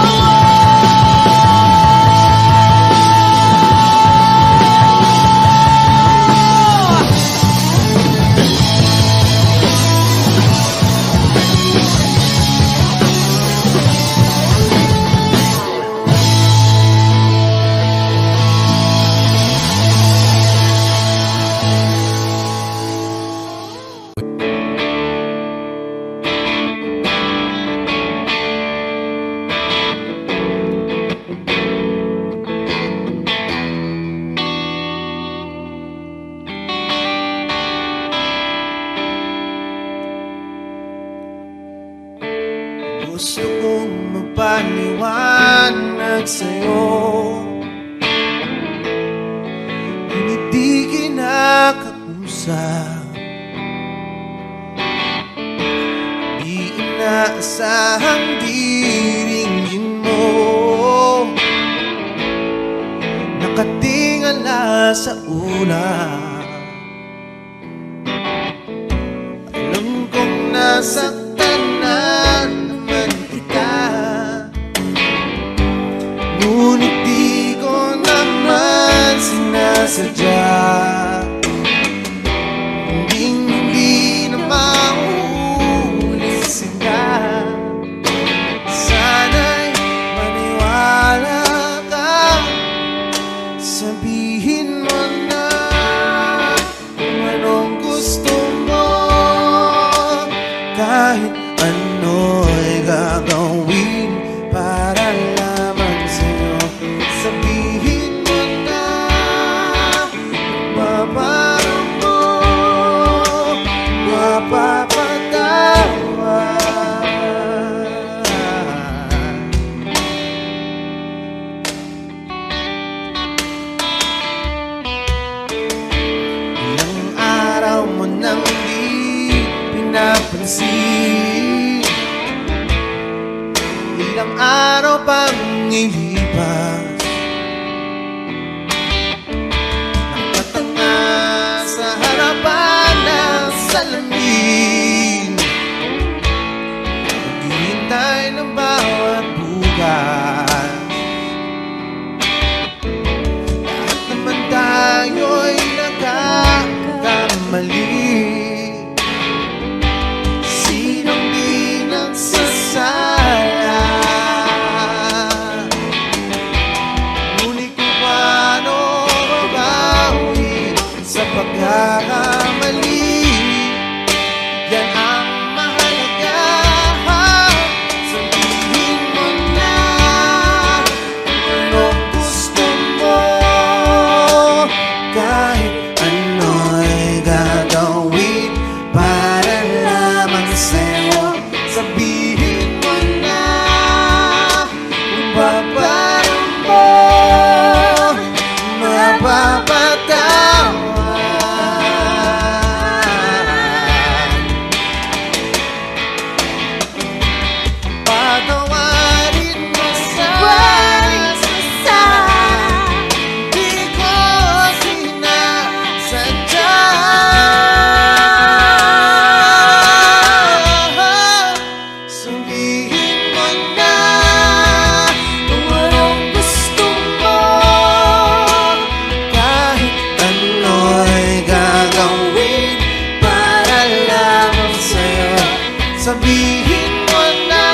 Gusto kong magpaliwanag sa'yo, ngunit di kinakausap. Di inaasahang diringgin mo, nakatingala sa ulap. nasaktan na naman kita. Ngunit di ko naman sinasadya. Hindi na mauulit sila. Sana'y maniwala ka. Sabihin mo na kung anong gusto mo. Kahit ano'y gagawin para lamang sa'yo. Sabihin mo na mapaparam mo, mapapatawa. Ilang araw mo nang di pinapansin, ilang araw pang ilipas, nakatanga sa harapan ng salamin, naghihintay ng bawat bukas. Lahat naman tayo'y nagkakamali. Sinong di nagsasala? Ngunit kung paano mabawi sa pagkakamali, yan ang mahalaga. Sabihin mo na kung anong gusto mo. Kahit ano'y gagawin para lamang sa'yo. Sabihin mo na kung paparam mo, mapapatawa. Patawarin mo sa di ko sinasadya. Sabihin mo na kung anong gusto mo. Kahit ano'y gagawin para lamang sa'yo. Sabihin mo na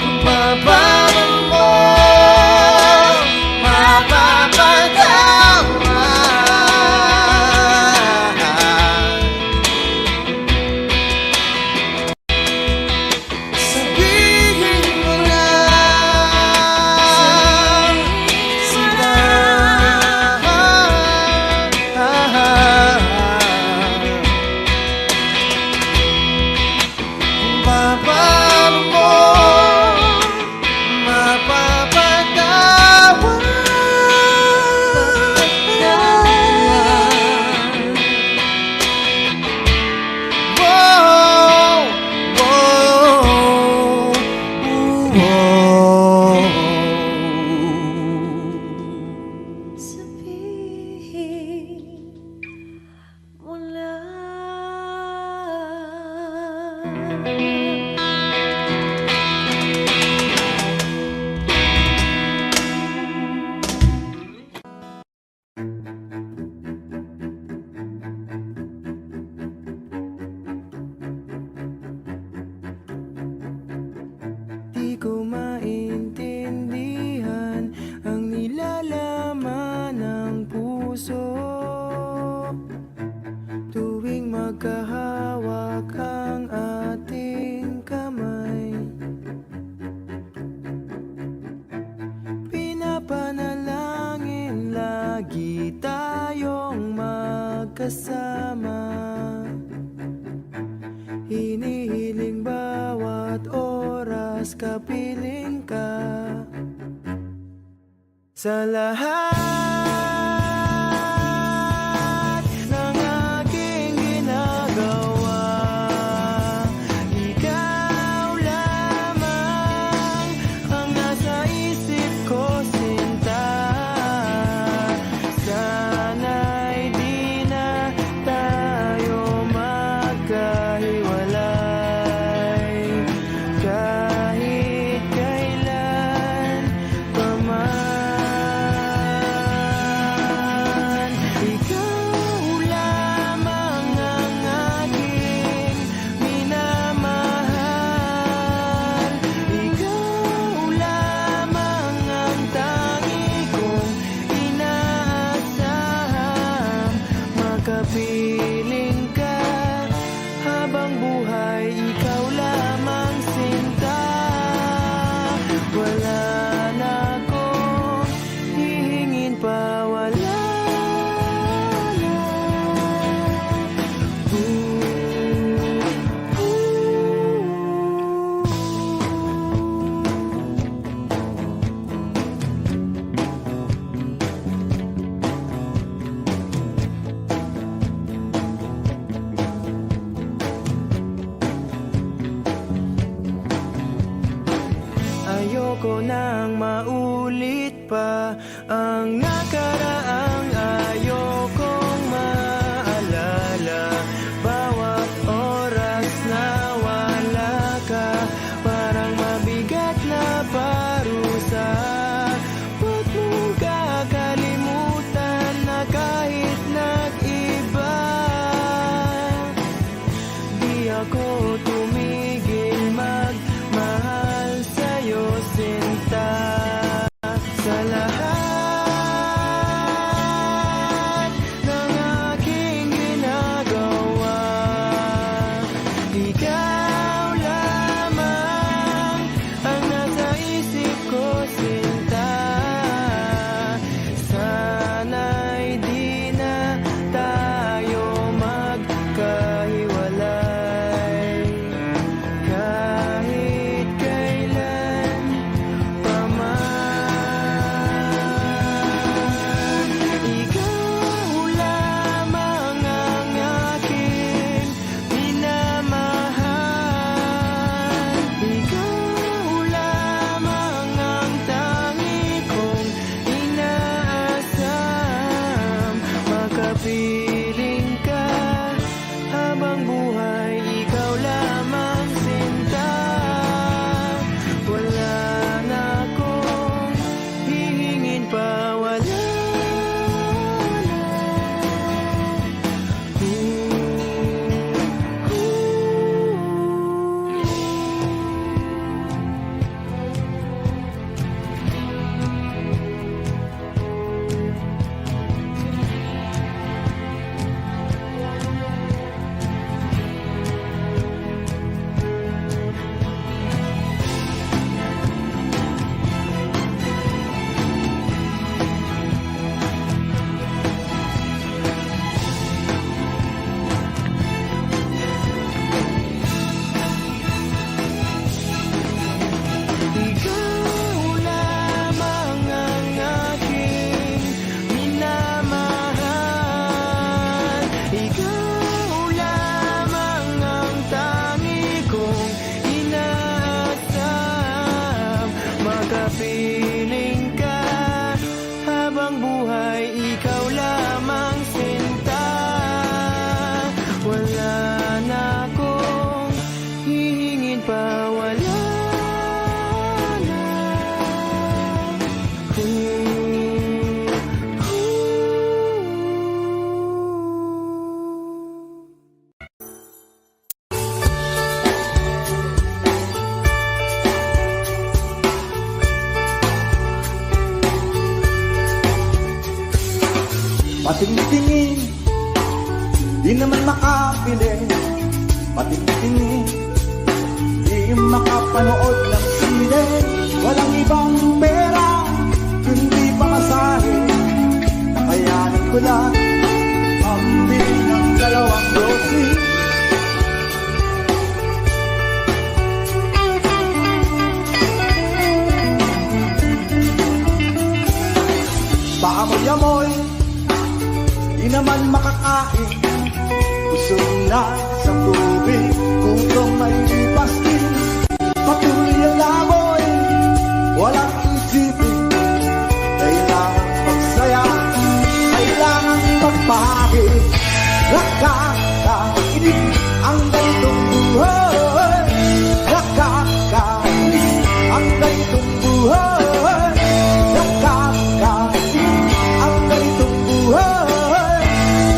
kung paparam mo, mapapatawa. Sabihin mo na sila. Kung paparam mo, mapapatawa. Whoa, whoa, whoa. Sabihin mo na. Di ko maintindihan ang nilalaman ng puso tuwing magkahawak ang ating kamay. Pinapanalangin lagi tayong magkasama. Hinihiling bawat oras kapiling ka. Sa lahat ng aking ginagawa, ikaw lamang ang nasa isip ko, sinta. Sana'y di na tayo magkahiwalay. makapiling ka. Habang buhay, ikaw lamang sinta. Wala na akong hihingin pa, wala na. Ayoko nang maulit pa ang nakaraang ayokong maalala. Bawat oras na wala ka, parang mabigat na parusa. Huwag mong kakalimutan na kahit nag-iba, di ako tumigil magmahal sa'yo, sinta. Sa lahat ng aking ginagawa, ikaw lamang ang nasa isip ko, sinta. Sana'y di na tayo magkahiwalay kahit kailan pa man. Ikaw lamang ang aking minamahal. Ikaw lamang ang tangi kong inaasam. Makapiling ka habang buhay, ikaw lamang sinta. Wala na akong hihingin pa, wala na. Ikaw lamang ang aking minamahal. Ikaw lamang ang tangi kong inaasam. Makapiling ka habang buhay, ikaw lamang sinta. Wala na akong hihingin pa, wala na. Patingtingin, di naman makapili. Patingtingin, di makapanood ng sine. Walang ibang pera, kundi pamasahe. Nakayanin ko lang ang bili ng 2 grocery. Paamoy-amoy, di naman makakain. Busog na sa tubig, kutong may pastil. Patuloy ang lamoy, walang isipin. Kailangan magsaya, kailangan magpahit. Nakakainis ang ganitong buhay. Nakakainis ang ganitong buhay. Nakakainis ang ganitong buhay.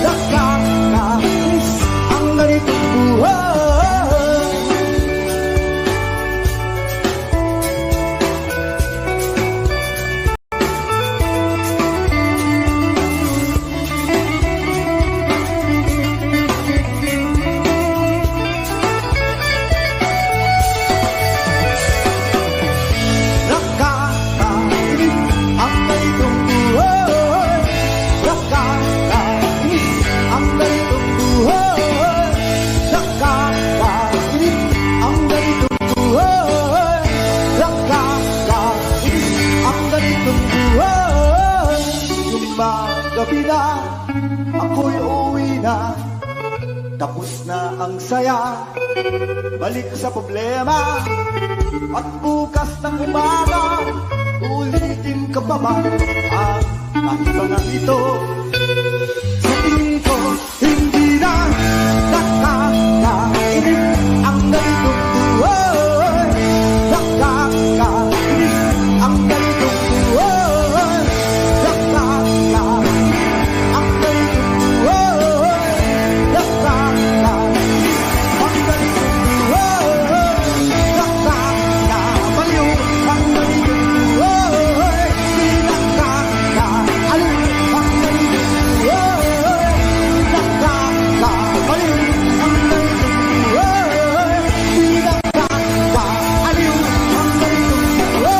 Nakakainis ang ganitong buhay. na, tapos na ang saya. Balik sa problema, at bukas ng umaga, ulitin ka pa ba ang kahibangan ito? Sa tingin ko, hindi na nakakainis ang ganitong buhay. Nakakainis ang ganitong buhay. Nakakainis ang ganitong buhay. Nakakainis ang ganitong buhay. Nakakabaliw ang ganitong buhay. Di nakakaaliw ang ganitong buhay. Nakakabaliw ang ganitong buhay. Di nakakaaliw ang ganitong buhay.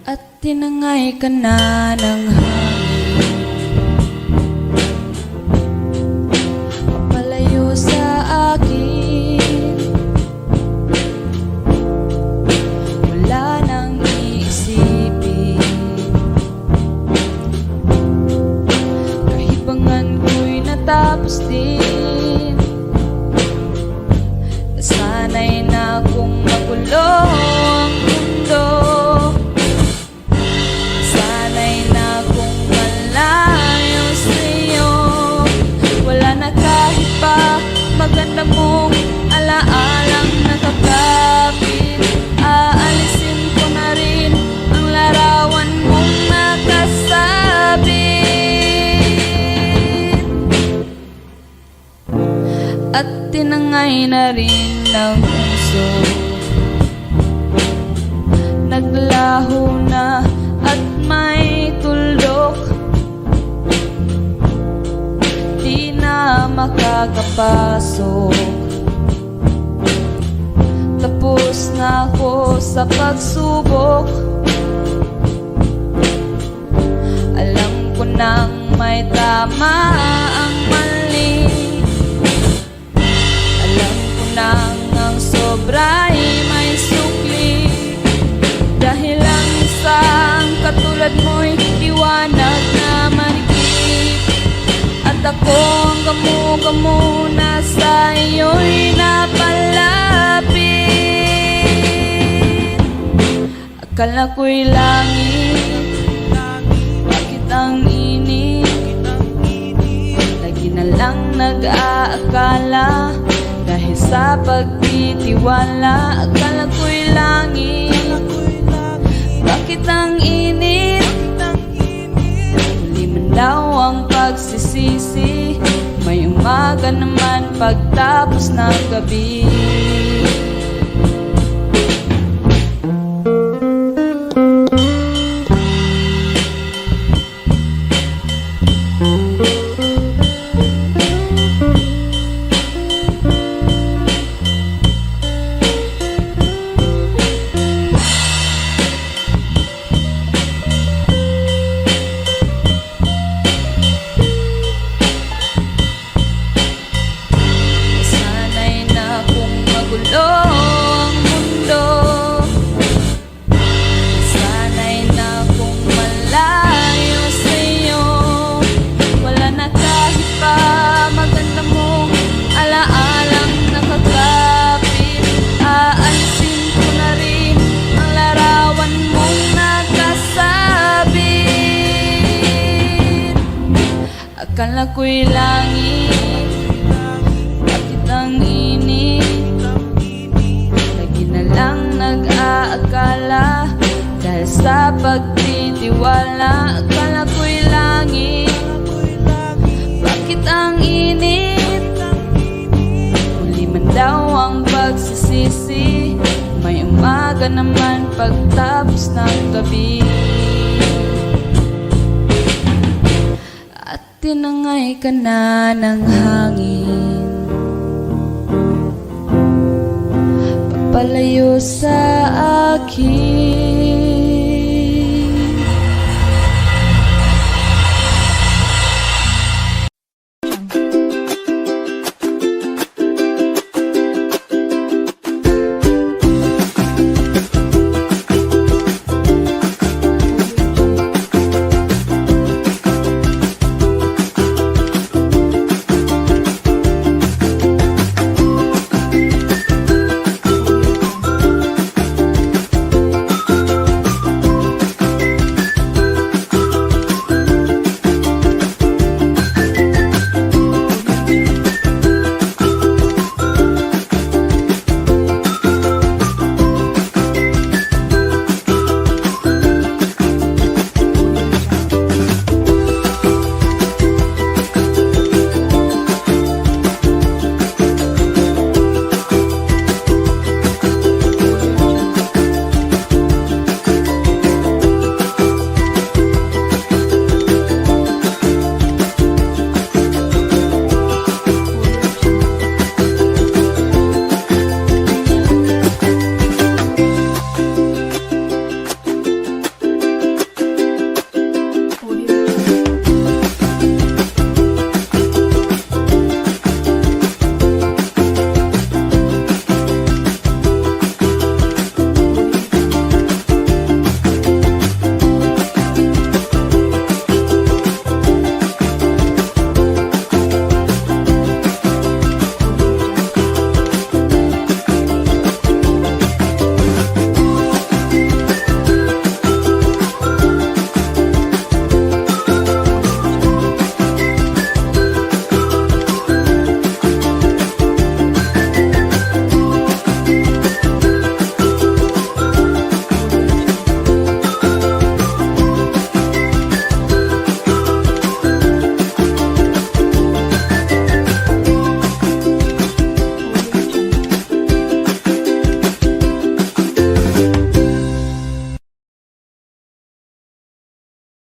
At tinangay ka na ng hangin, papalayo sa akin. Wala nang iisipin, kahibangan ko'y natapos din. Nasanay na kung magulo ang mundo. Sanay na kung malayo sa'yo. Wala na kahit pa maganda mong alaalang nakakapit. Aalisin ko na rin ang larawan mong nakasabit. At tinangay na rin ng puso, naglaho na at may tuldok. Di na makakapasok. Tapos na ako sa pagsubok. Alam ko nang may tama ang mali. Alam ko nang ang sobra'y may sukli. Dahil ang isang katulad mo'y liwanag na manikip. At ako ang gamo-gamo na sa iyo'y napalapit. Akala ko'y langit, bakit ang init? Lagi na lang nag-aakala, dahil sa pagtitiwala. Akala ko'y langit, bakit ang init? Huli man daw ang pagsisisi, may umaga naman pagtapos ng gabi. Akala ko'y langit, bakit pagsisisi, may umaga naman pagtapos ng gabi. At tinangay ka na ng hangin, papalayo sa akin.